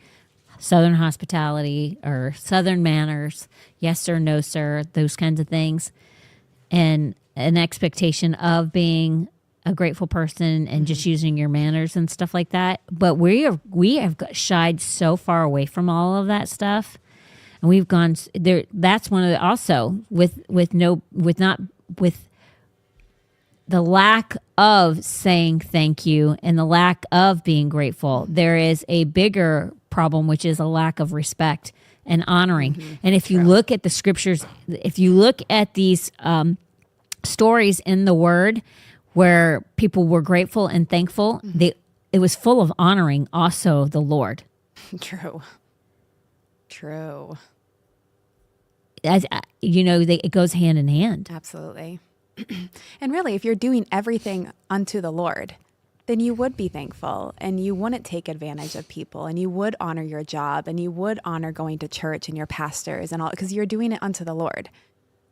Southern hospitality or Southern manners, yes sir, no sir, those kinds of things, and an expectation of being a grateful person and just using your manners and stuff like that. But we have shied so far away from all of that stuff, and we've gone there. That's one of the, also with the lack of saying thank you and the lack of being grateful. There is a bigger problem, which is a lack of respect and honoring. And if you look at the scriptures, if you look at these stories in the Word where people were grateful and thankful, it was full of honoring also the Lord. True. As it goes hand in hand. Absolutely. And really, if you're doing everything unto the Lord, then you would be thankful and you wouldn't take advantage of people and you would honor your job and you would honor going to church and your pastors and all, because you're doing it unto the Lord.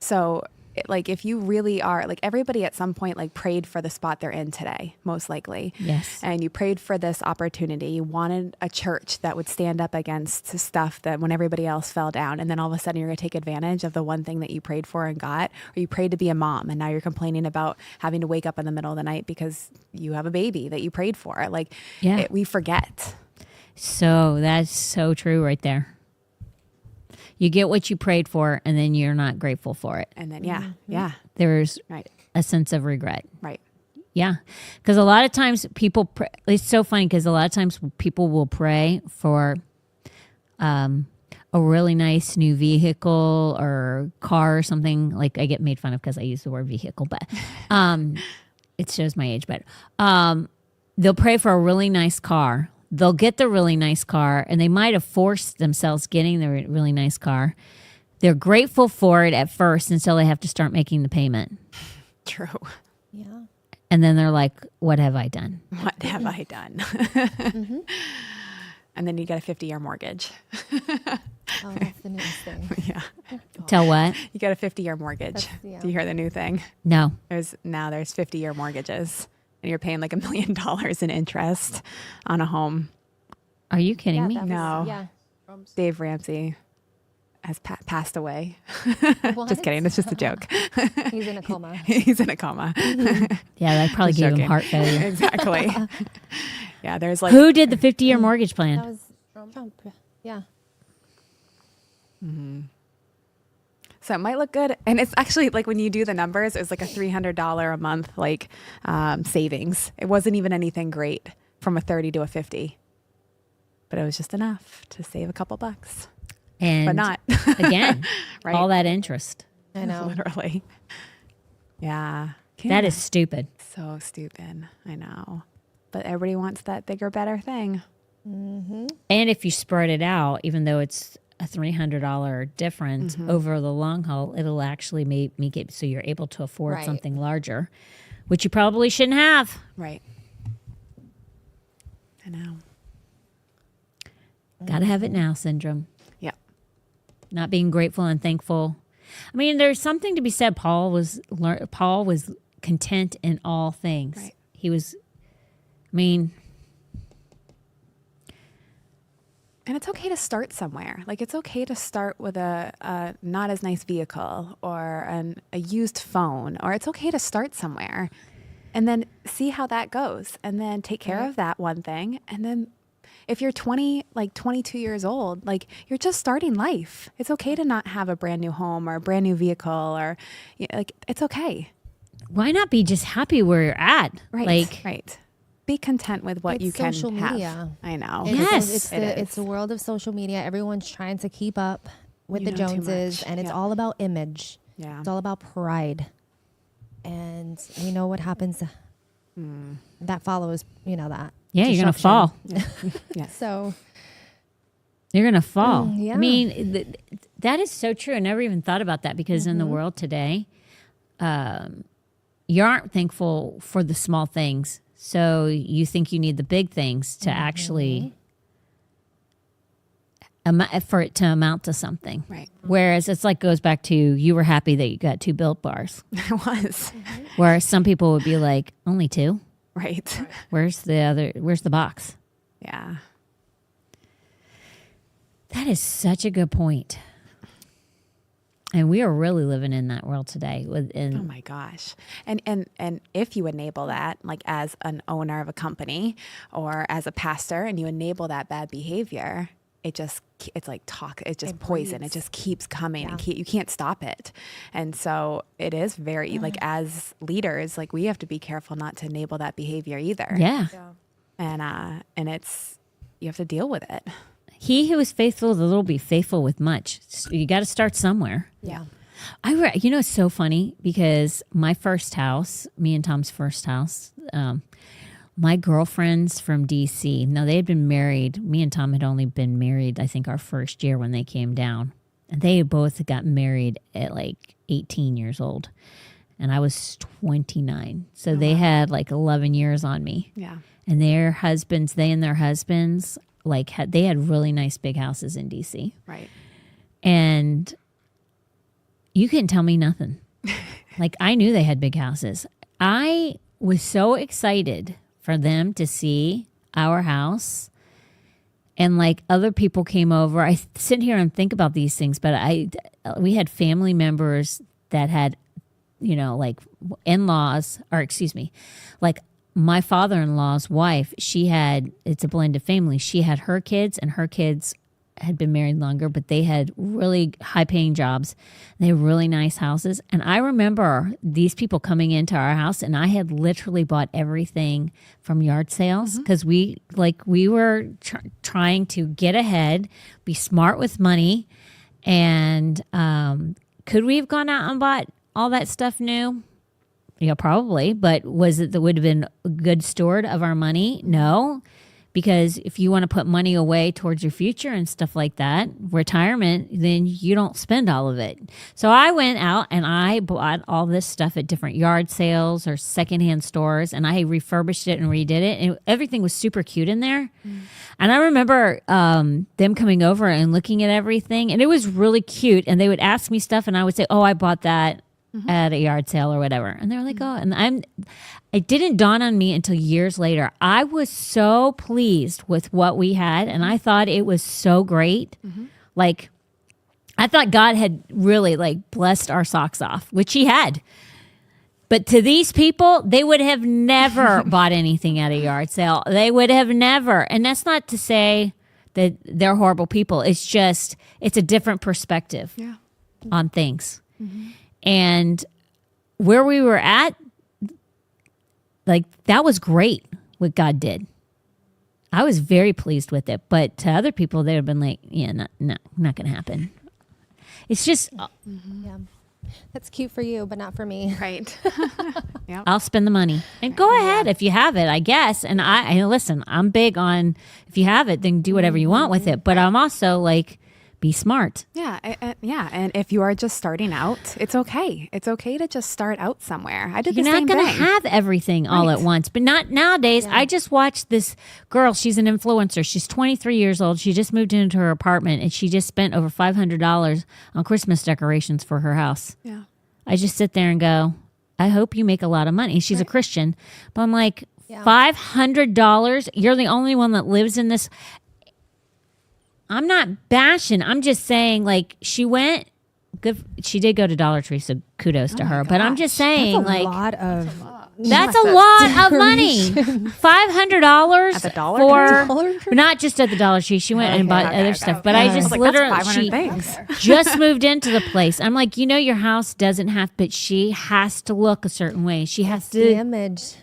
So like if you really are, like everybody at some point like prayed for the spot they're in today, most likely. Yes. And you prayed for this opportunity. You wanted a church that would stand up against stuff that when everybody else fell down, and then all of a sudden you're going to take advantage of the one thing that you prayed for and got, or you prayed to be a mom and now you're complaining about having to wake up in the middle of the night because you have a baby that you prayed for. Like we forget. So that's so true right there. You get what you prayed for, and then you're not grateful for it. And then, There's right. a sense of regret. Right. Yeah. Because a lot of times people, it's so funny because a lot of times people will pray for a really nice new vehicle or car or something. Like I get made fun of because I use the word vehicle, but it shows my age. But they'll pray for a really nice car. They'll get the really nice car, and they might have forced themselves getting the really nice car. They're grateful for it at first until they have to start making the payment. True. Yeah. And then they're like, what have I done? What have I done? And then you get a 50-year mortgage. Oh, that's the newest thing. Yeah. Tell what? You get a 50-year mortgage. Yeah. Do you hear the new thing? No. There's 50-year mortgages. And you're paying like $1 million in interest on a home. Are you kidding me? No. Yeah. Dave Ramsey has passed away. What? Just kidding. It's just a joke. He's in a coma. He's in a coma. Yeah, that probably Just gave him joking. heart failure. Exactly. Yeah, there's like... Who did the 50-year mortgage That plan? was Trump. Yeah. So it might look good. And it's actually like when you do the numbers, it was like a $300 a month like savings. It wasn't even anything great from a 30 to a 50. But it was just enough to save a couple bucks. And But not. again, Right. all that interest. I know. Literally. Yeah. That is stupid. so stupid. I know. But everybody wants that bigger, better thing. And if you spread it out, even though it's a $300 difference over the long haul, it'll actually make it so you're able to afford Right. something larger, which you probably shouldn't have. Right. I know. Gotta have it now syndrome. Yeah. Not being grateful and thankful. I mean, there's something to be said. Paul was content in all things. Right. He was, I mean, And it's okay to start somewhere. Like, it's okay to start with a not as nice vehicle or a used phone, or it's okay to start somewhere and then see how that goes and then take care of that one thing. And then if you're 22 years old, like, you're just starting life. It's okay to not have a brand new home or a brand new vehicle or like, it's okay. why not be just happy where you're at? Right. Like, right. Be content with what It's you can social have. media. I know. Yes. It's the world of social media. Everyone's trying to keep up with You the know too Joneses, much. and it's Yeah. all about image. Yeah. It's all about pride. And we know what happens that follows, that. yeah, you're going to fall. Yes. So, You're going to fall. Yeah. I mean, that is so true. I never even thought about that because in the world today, you aren't thankful for the small things. So you think you need the big things to actually, for it to amount to something. Right. Whereas it's like goes back to you were happy that you got 2 Built Bars. It was. Whereas some people would be like, only 2? Right. Where's the box? Yeah. That is such a good point. And we are really living in that world today. Oh my gosh. And if you enable that, like as an owner of a company or as a pastor, and you enable that bad behavior, it's like It poison. breeds. It just keeps coming and Yeah. you can't stop it. And so it is very, like, as leaders, like, we have to be careful not to enable that behavior either. yeah. And you have to deal with it. He who is faithful with a little be faithful with much. So you got to start somewhere. yeah. It's so funny because my first house, me and Tom's first house, my girlfriends from DC, now they had been married. Me and Tom had only been married, I think, our first year when they came down. And they both got married at like 18 years old. And I was 29. So they had like 11 years on me. Yeah. And their husbands, they and their husbands, they had really nice big houses in DC. Right. And you couldn't tell me nothing. Like, I knew they had big houses. I was so excited for them to see our house. And like other people came over. I sit here and think about these things, but we had family members that had, like in-laws, or excuse me, like my father-in-law's wife, it's a blended family. She had her kids, and her kids had been married longer, but they had really high-paying jobs. They had really nice houses. And I remember these people coming into our house, and I had literally bought everything from yard sales because we were trying to get ahead, be smart with money. And could we have gone out and bought all that stuff new? Yeah, probably. But was it that would have been a good steward of our money? No. Because if you want to put money away towards your future and stuff like that, retirement, then you don't spend all of it. So I went out and I bought all this stuff at different yard sales or secondhand stores, and I refurbished it and redid it. And everything was super cute in there. And I remember them coming over and looking at everything, and it was really cute. And they would ask me stuff, and I would say, oh, I bought that at a yard sale or whatever. And they were like, oh, and it didn't dawn on me until years later. I was so pleased with what we had, and I thought it was so great. Like, I thought God had really like blessed our socks off, which he had. But to these people, they would have never bought anything at a yard sale. They would have never. And that's not to say that they're horrible people. It's just, it's a different perspective on things. And where we were at, like, that was great what God did. I was very pleased with it. But to other people, they would have been like, yeah, not going to happen. It's just, Yeah. That's cute for you, but not for me. Right. Yep. I'll spend the money. And go ahead if you have it, I guess. And I listen, I'm big on if you have it, then do whatever you want with it. But I'm also like, be smart. Yeah. Yeah. And if you are just starting out, it's okay. It's okay to just start out somewhere. I did You're the not same going to thing. have everything all at once, but not nowadays. I just watched this girl. She's an influencer. She's 23 years old. She just moved into her apartment and she just spent over $500 on Christmas decorations for her house. Yeah. I just sit there and go, I hope you make a lot of money. She's a Christian, but I'm like, $500? You're the only one that lives in this. I'm not bashing. I'm just saying, like, she went. Good. She did go to Dollar Tree, so kudos to her. But I'm just saying, That's a like, lot of that's a lot of money. $500 At the Dollar for, Tree? but not just at the Dollar Tree. She went and bought other stuff. But I just Like, literally, that's 500 she things. just moved into the place. I'm like, your house doesn't have, but she has to look a certain way. She has the to, image.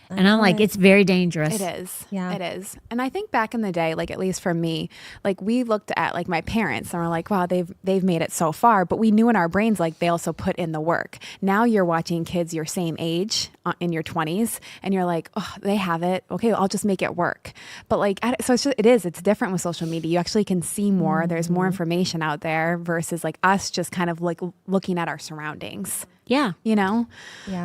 and I'm like, it's very dangerous. It is. Yeah. It is. And I think back in the day, like at least for me, like we looked at like my parents and we're like, wow, they've made it so far. But we knew in our brains like they also put in the work. Now you're watching kids your same age in your 20s and you're like, oh, they have it. Okay, I'll just make it work. But like, so it's different with social media. You actually can see more. There's more information out there versus like us just kind of like looking at our surroundings. Yeah. Yeah.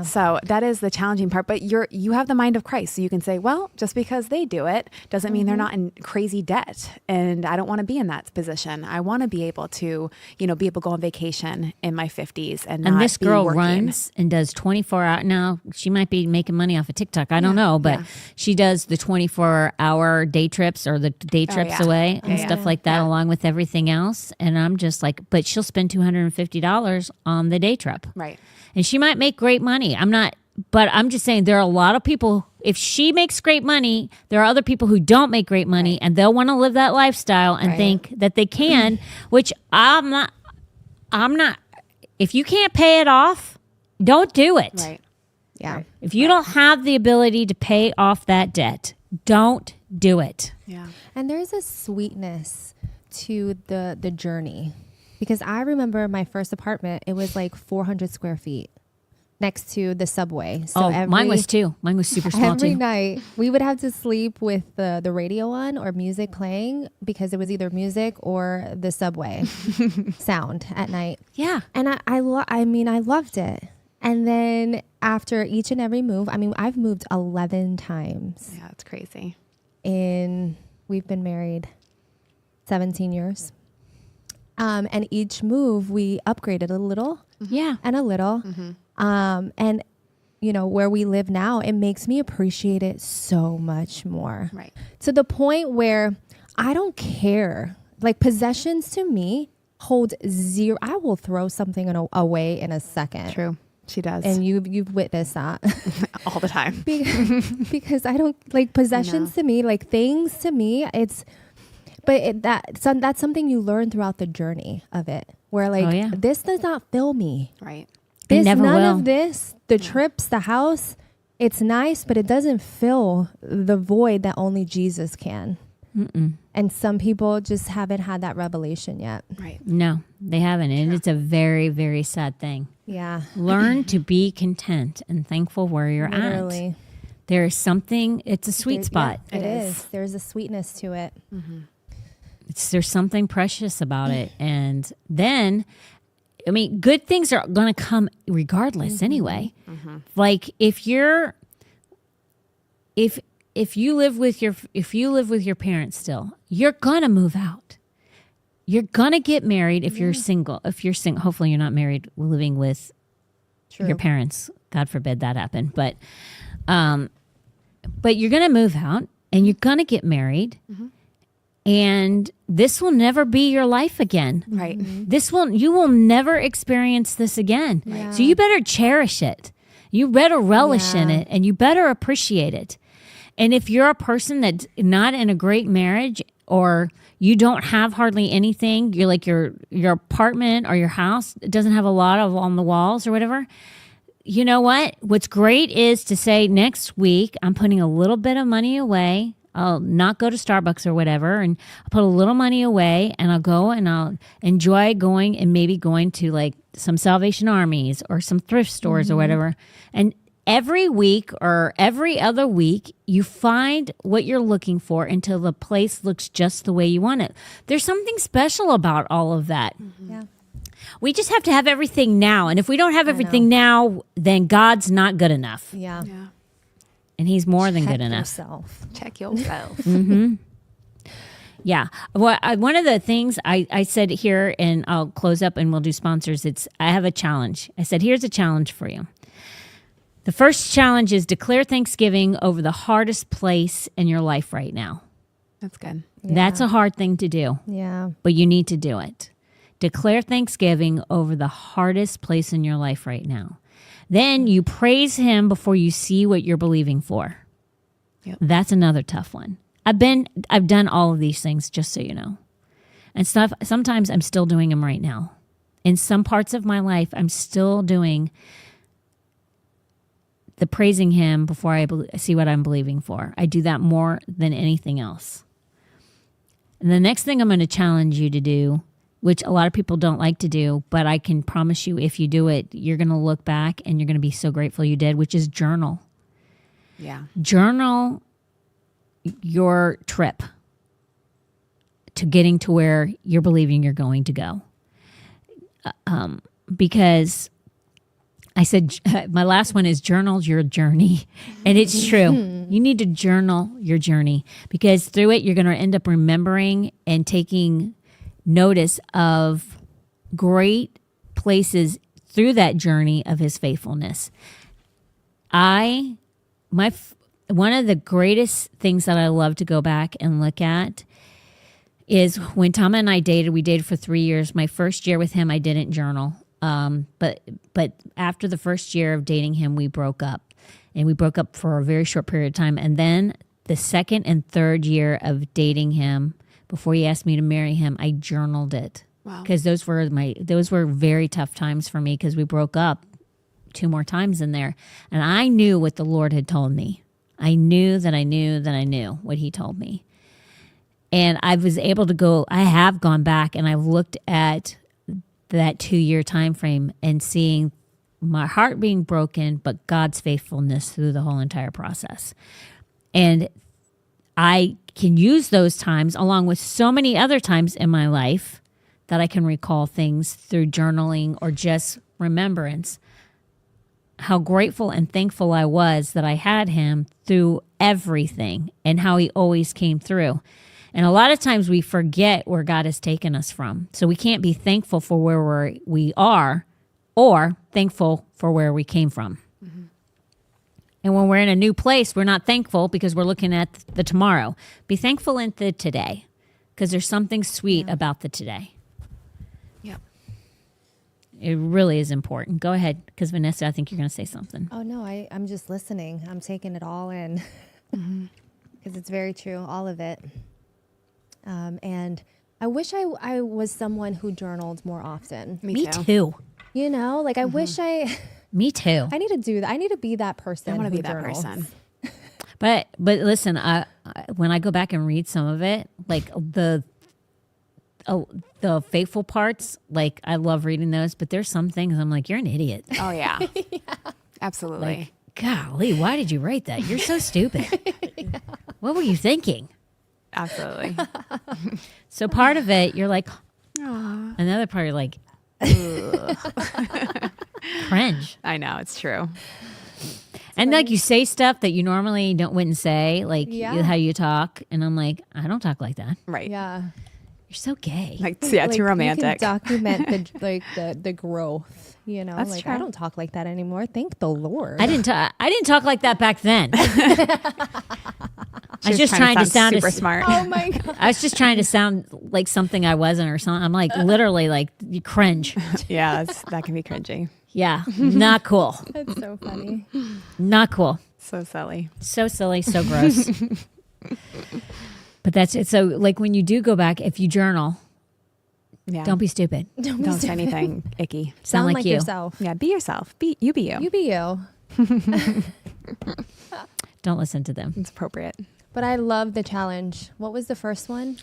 So that is the challenging part, but you have the mind of Christ. So you can say, well, just because they do it doesn't mean they're not in crazy debt. And I don't want to be in that position. I want to be able to, be able to go on vacation in my 50s and not this be girl working. runs and does 24 hour. Now she might be making money off of TikTok. I don't know, but she does the 24-hour day trips or the day trips away and stuff like that, along with everything else. And I'm just like, but she'll spend $250 on the day trip. Right. And she might make great money. But I'm just saying there are a lot of people, if she makes great money, there are other people who don't make great money and they'll want to live that lifestyle and think that they can, which I'm not, if you can't pay it off, don't do it. Right. Yeah. If you don't have the ability to pay off that debt, don't do it. Yeah. And there's a sweetness to the journey. Because I remember my first apartment, it was like 400 square feet next to the subway. So mine was too. Mine was super small every too. night we would have to sleep with the radio on or music playing because it was either music or the subway sound at night. Yeah. And I loved it. And then after each and every move, I've moved 11 times. Yeah, it's crazy. We've been married 17 years. And each move we upgraded a little Yeah. and a little. And where we live now, it makes me appreciate it so much more. Right. To the point where I don't care. Like possessions to me hold zero. I will throw something away in a second. True. She does. And you've witnessed that. all the time. Because I don't like possessions to me, like things to me, that's something you learn throughout the journey of it. Where this does not fill me. Right. None will. of this, the trips, the house, it's nice, but it doesn't fill the void that only Jesus can. Mm-mm. And some people just haven't had that revelation yet. Right. No, they haven't. And it's a very, very sad thing. Yeah. Learn to be content and thankful where you're Literally. at. There is something, it's a sweet spot. Yeah, it is. There's a sweetness to it. There's something precious about it. And then, good things are going to come regardless anyway. Like if you live with your parents still, you're going to move out. You're going to get married if you're single. Hopefully you're not married living with your parents. God forbid that happen. But you're going to move out and you're going to get married. And this will never be your life again. Right. You will never experience this again. Right. So you better cherish it. You better relish in it and you better appreciate it. And if you're a person that's not in a great marriage or you don't have hardly anything, you're like your apartment or your house doesn't have a lot of on the walls or whatever. You know what? What's great is to say next week, I'm putting a little bit of money away. I'll not go to Starbucks or whatever, and I'll put a little money away, and I'll go and I'll enjoy going and maybe going to like some Salvation Armies or some thrift stores or whatever. And every week or every other week, you find what you're looking for until the place looks just the way you want it. There's something special about all of that. Yeah. We just have to have everything now. And if we don't have everything now, then God's not good enough. Yeah. Yeah. And he's more than Check good enough. yourself. Check yourself. Yeah. Well, one of the things I said here, and I'll close up and we'll do sponsors. I have a challenge. I said, here's a challenge for you. The first challenge is declare Thanksgiving over the hardest place in your life right now. That's good. That's a hard thing to do, Yeah. but you need to do it. Declare Thanksgiving over the hardest place in your life right now. Then you praise him before you see what you're believing for. Yep. That's another tough one. I've done all of these things, just so you know. And sometimes I'm still doing them right now. In some parts of my life, I'm still doing the praising him before I see what I'm believing for. I do that more than anything else. And the next thing I'm going to challenge you to do, which a lot of people don't like to do, but I can promise you if you do it, you're going to look back and you're going to be so grateful you did, which is journal. Yeah. Journal your trip to getting to where you're believing you're going to go. Because I said, my last one is journal your journey. And it's true. You need to journal your journey because through it, you're going to end up remembering and taking notice of great places through that journey of his faithfulness. One of the greatest things that I love to go back and look at is when Tom and I dated. We dated for 3 years. My first year with him, I didn't journal. But after the first year of dating him, we broke up. And we broke up for a very short period of time. And then the second and third year of dating him, before he asked me to marry him, I journaled it. Wow. Because those were very tough times for me because we broke up 2 more times in there. And I knew what the Lord had told me. I knew that I knew that I knew what he told me. And I was able to I have gone back and I've looked at that 2-year time frame and seeing my heart being broken, but God's faithfulness through the whole entire process. And I can use those times along with so many other times in my life that I can recall things through journaling or just remembrance, how grateful and thankful I was that I had him through everything and how he always came through. And a lot of times we forget where God has taken us from. So we can't be thankful for where we are or thankful for where we came from. Mm-hmm. And when we're in a new place, we're not thankful because we're looking at the tomorrow. Be thankful in the today because there's something sweet about the today. Yep. It really is important. Go ahead, because Vanessa, I think you're going to say something. Oh, no, I'm just listening. I'm taking it all in because it's very true, all of it. And I wish I was someone who journaled more often. Me too. You know, like I wish Me too. I need to do that. I need to be that person. I want to who be that journals. person. But listen, when I go back and read some of it, like the faithful parts, like I love reading those. But there's some things I'm like, you're an idiot. Oh, yeah. Absolutely. Like, golly, why did you write that? You're so stupid. What were you thinking? Absolutely. So part of it, you're like, Aww. another part, you're like, cringe. I know, it's true. And like you say stuff that you normally wouldn't say, like how you talk. And I'm like, I don't talk like that. Right. Yeah. You're so gay. Like, yeah, too romantic. You can document the growth. You know, That's like true. I don't talk like that anymore. Thank the Lord. I didn't talk like that back then. I was just trying to sound super smart. Oh my God. I was just trying to sound like something I wasn't or something. I'm like literally like you cringe. Yeah, that can be cringy. Yeah, not cool. That's so funny. Not cool. So silly. So silly, so gross. But that's it. So like when you do go back, if you journal, Yeah. don't be stupid. Don't say anything icky. Sound like you. yourself. Yeah, be yourself. You be you. You be you. Don't listen to them. It's appropriate. But I love the challenge. What was the first one?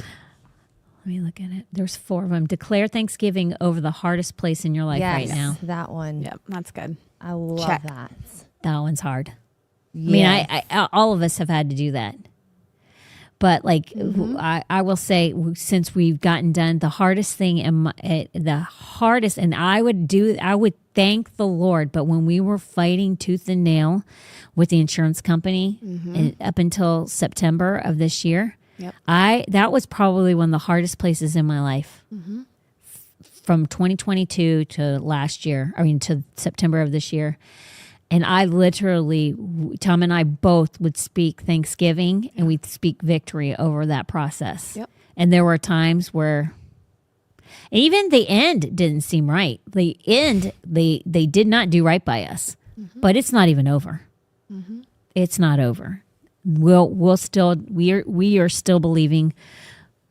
Let me look at it. There's 4 of them. Declare Thanksgiving over the hardest place in your life right now. That one. Yep, that's good. I love Check. that. That one's hard. Yes. I mean, all of us have had to do that. But like, I will say, since we've gotten done, the hardest thing and I would thank the Lord. But when we were fighting tooth and nail with the insurance company and up until September of this year, Yep. that was probably one of the hardest places in my life. From 2022 to last year, to September of this year. And I literally, Tom and I both would speak Thanksgiving and we'd speak victory over that process. Yep. And there were times where even the end didn't seem right. The end, they did not do right by us. But it's not even over. It's not over. We are still believing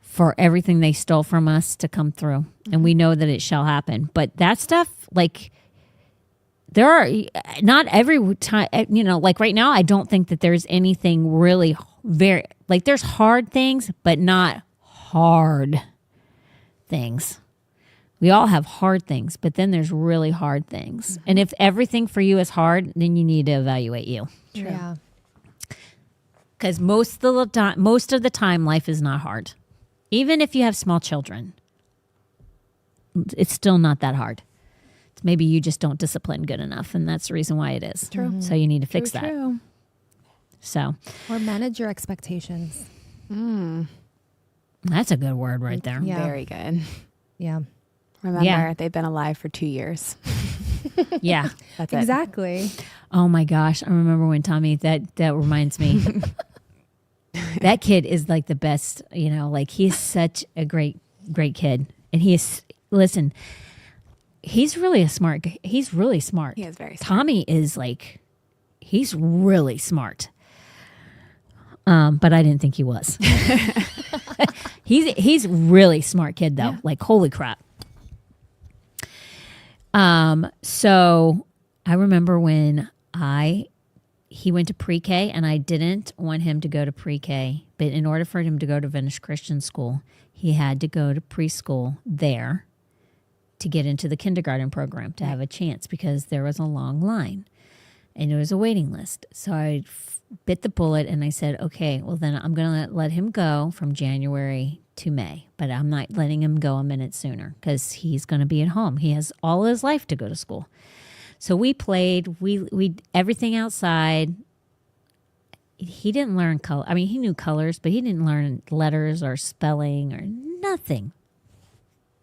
for everything they stole from us to come through. And we know that it shall happen. But that stuff, like, there are not every time, like right now, I don't think that there's anything really there's hard things, but not hard things. We all have hard things, but then there's really hard things. And if everything for you is hard, then you need to evaluate you. Yeah. Because most of the time, life is not hard. Even if you have small children, it's still not that hard. Maybe you just don't discipline good enough, and that's the reason why it is. True. So you need to fix that. True. So Or manage your expectations. that's a good word right there. Yeah. Very good. Yeah. Remember, Yeah. they've been alive for 2 years. Yeah. That's it. Exactly. Oh my gosh. I remember when Tommy, that reminds me. That kid is like the best, like he's such a great kid. And listen, he's really smart. He's really smart. He is very smart. Tommy is like, he's really smart. But I didn't think he was. He's really smart kid though. Yeah. Like, holy crap. So I remember when he went to pre-K and I didn't want him to go to pre-K, but in order for him to go to Venice Christian School, he had to go to preschool there to get into the kindergarten program to have a chance because there was a long line and it was a waiting list. So I bit the bullet and I said, okay, well then I'm going to let him go from January to May, but I'm not letting him go a minute sooner because he's going to be at home. He has all his life to go to school. So we played, we everything outside. He didn't learn color. I mean, he knew colors, but he didn't learn letters or spelling or nothing.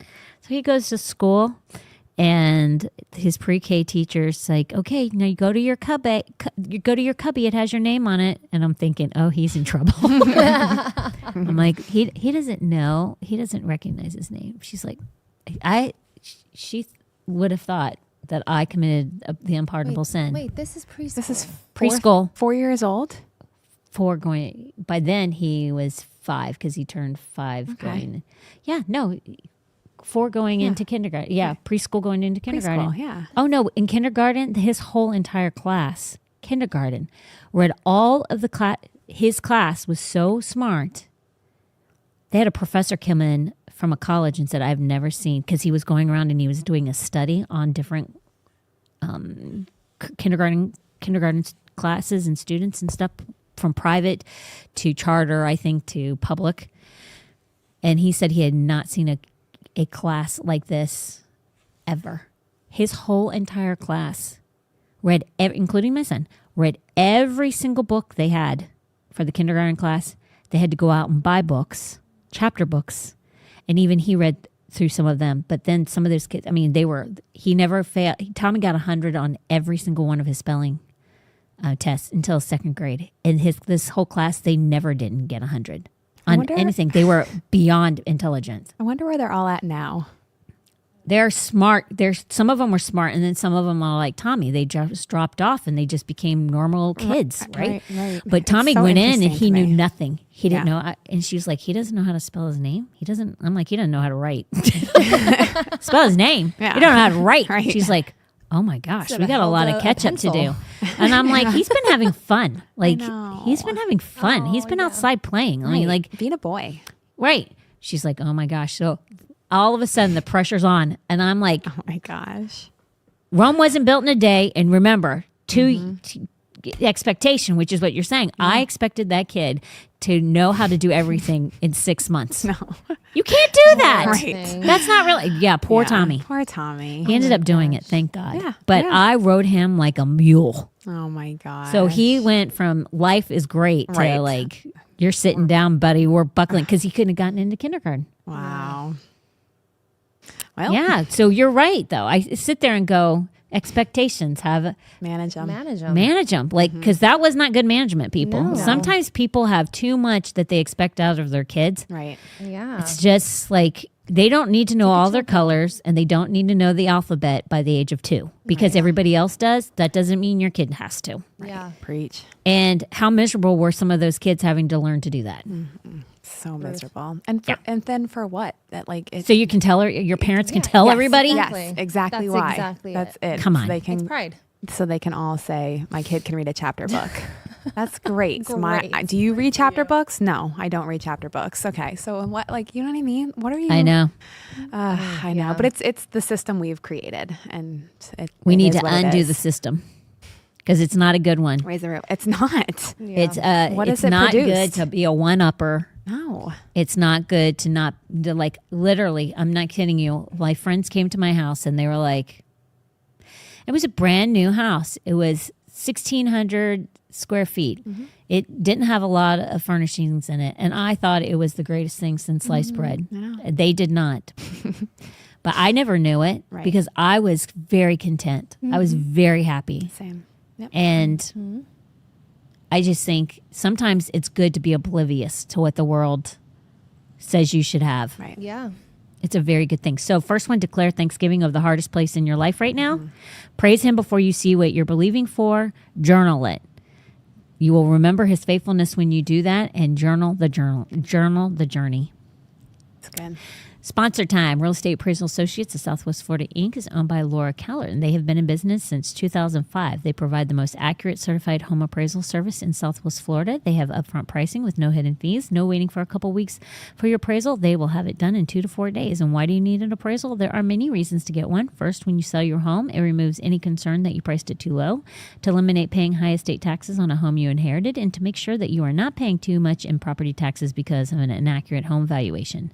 So he goes to school and his pre-K teacher's like, okay, now you go to your cubby. You go to your cubby. It has your name on it. And I'm thinking, oh, he's in trouble. I'm like, he doesn't know. He doesn't recognize his name. She's like, she would have thought that I committed the unpardonable sin. Wait, this is preschool. This is Preschool. 4 years old. By then he was 5 because he turned 5 Okay. going. Yeah, no, 4 going into kindergarten. Yeah, preschool going into kindergarten. Preschool, yeah. Oh no, in kindergarten, his whole entire class, kindergarten, read all of the class. His class was so smart. They had a professor come in from a college and said, I've never seen, because he was going around and he was doing a study on different kindergarten classes and students and stuff, from private to charter, I think, to public. And he said he had not seen a class like this ever. His whole entire class read, including my son, read every single book they had for the kindergarten class. They had to go out and buy books, chapter books. And even he read through some of them. But then some of those kids, I mean, he never failed. Tommy got 100 on every single one of his spelling tests until 2nd grade. And this whole class, they never didn't get 100 on anything. They were beyond intelligent. I wonder where they're all at now. They're smart. Some of them were smart, and then some of them are like Tommy. They just dropped off, and they just became normal kids, right? Right. But Tommy It's so went in, and interesting he to knew me. nothing. He didn't Yeah. know. And she was like, he doesn't know how to spell his name. He doesn't. I'm like, he doesn't know how to write. Spell his name. Yeah. You don't know how to write. Right. She's like, oh my gosh, Should we have got a held lot of a catch up to do. pencil. And I'm like, he's been having fun. Like, know. he's been having fun. He's been outside playing. I mean, like, being a boy. right. She's like, oh my gosh. So all of a sudden the pressure's on. And I'm like, Oh my gosh. Rome wasn't built in a day. And remember, expectation, which is what you're saying. I expected that kid to know how to do everything in 6 months. No. You can't do that. Right. That's not really. Yeah, poor Yeah, Tommy. Poor Tommy. He ended up doing it, thank God. Yeah, But yeah. I rode him like a mule. Oh my god. So he went from life is great to Right. like, you're sitting down, buddy. We're buckling because he couldn't have gotten into kindergarten. Wow. Well, Yeah. So you're right, though. I sit there and go, expectations have manage them. manage them. Like, because that was not good management, people. No. Sometimes people have too much that they expect out of their kids. Right. Yeah. It's just like they don't need to know all their colors and they don't need to know the alphabet by the age of 2 because everybody else does. That doesn't mean your kid has to. Yeah. Preach. And how miserable were some of those kids having to learn to do that? So miserable. And and then for what? That like it's So you can tell her, your parents can tell Yes. everybody. Exactly. Yes, exactly That's why. exactly That's it. it. Come So on. they It's can pride. so they can all say my kid can read a chapter book. That's great. Great. Do you read chapter books? No, I don't read chapter books. Okay, so what? Like you know what I mean? What are you? I know. I know, but it's the system we've created, and We it need is to what it undo is. the system because it's not a good one. Raise the roof. It's not. It's What it's does it not produce? good to be a one upper. No. It's not good to not to like literally. I'm not kidding you. My friends came to my house and they were like, it was a brand new house. It was 1,600 square feet. It didn't have a lot of furnishings in it, and I thought it was the greatest thing since sliced bread. They did not. But I never knew it Right. because I was very content. I was very happy. Same. Yep. And I just think sometimes it's good to be oblivious to what the world says you should have. Right. Yeah. It's a very good thing. So first one, declare Thanksgiving of the hardest place in your life right now. Praise him before you see what you're believing for. Journal it. You will remember his faithfulness when you do that, and journal the journey. It's good. Sponsor time. Real Estate Appraisal Associates of Southwest Florida, Inc. is owned by Laura Keller, and they have been in business since 2005. They provide the most accurate certified home appraisal service in Southwest Florida. They have upfront pricing with no hidden fees, no waiting for a couple weeks for your appraisal. They will have it done in 2 to 4 days. And why do you need an appraisal? There are many reasons to get one. First, when you sell your home, it removes any concern that you priced it too low, to eliminate paying high estate taxes on a home you inherited, and to make sure that you are not paying too much in property taxes because of an inaccurate home valuation.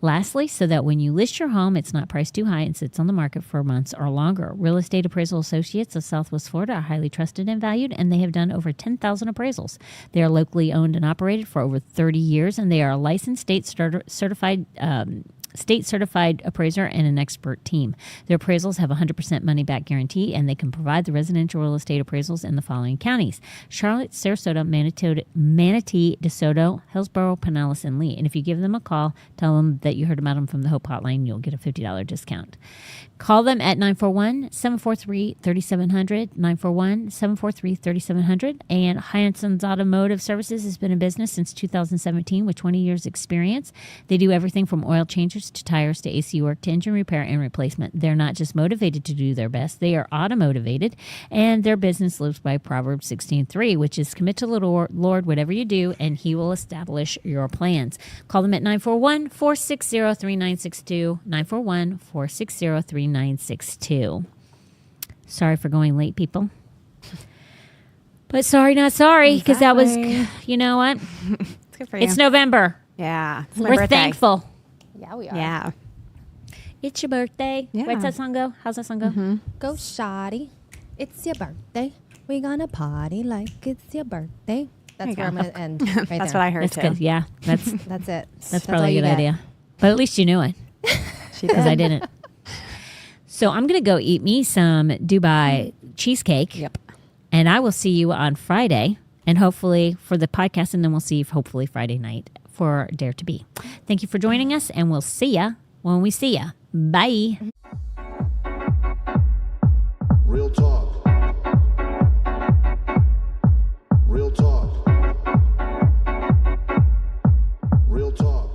Lastly, so that when you list your home, it's not priced too high and sits on the market for months or longer. Real Estate Appraisal Associates of Southwest Florida are highly trusted and valued, and they have done over 10,000 appraisals. They are locally owned and operated for over 30 years, and they are a licensed state-certified appraiser and an expert team. Their appraisals have a 100% money-back guarantee, and they can provide the residential real estate appraisals in the following counties: Charlotte, Sarasota, Manatee, DeSoto, Hillsborough, Pinellas, and Lee. And if you give them a call, tell them that you heard about them from the Hope Hotline, you'll get a $50 discount. Call them at 941-743-3700, 941-743-3700. And Hyanson's Automotive Services has been in business since 2017 with 20 years experience. They do everything from oil changes to tires to AC work to engine repair and replacement. They're not just motivated to do their best, they are automotivated, and their business lives by Proverbs 16:3, which is commit to the Lord whatever you do, and he will establish your plans. Call them at 941-460-3962, 941-460-3962. Sorry for going late, people. But sorry, not sorry, because that was, you know what? It's good for you. It's November. Yeah. It's my We're birthday. thankful. Yeah, we are. Yeah. It's your birthday. Yeah. Where's that song go? How's that song go? Go shoddy. It's your birthday. We gonna party like it's your birthday. That's you where I'm go. gonna end. Right That's there. what I heard That's too. good. Yeah, that's That's it. that's all probably you a good get. idea. But at least you knew it, She because did. I didn't. So I'm gonna go eat me some Dubai cheesecake. Yep. And I will see you on Friday, and hopefully for the podcast, and then we'll see you hopefully Friday night for Dare to Be. Thank you for joining us, and we'll see ya when we see ya. Bye. Real talk. Real talk. Real talk.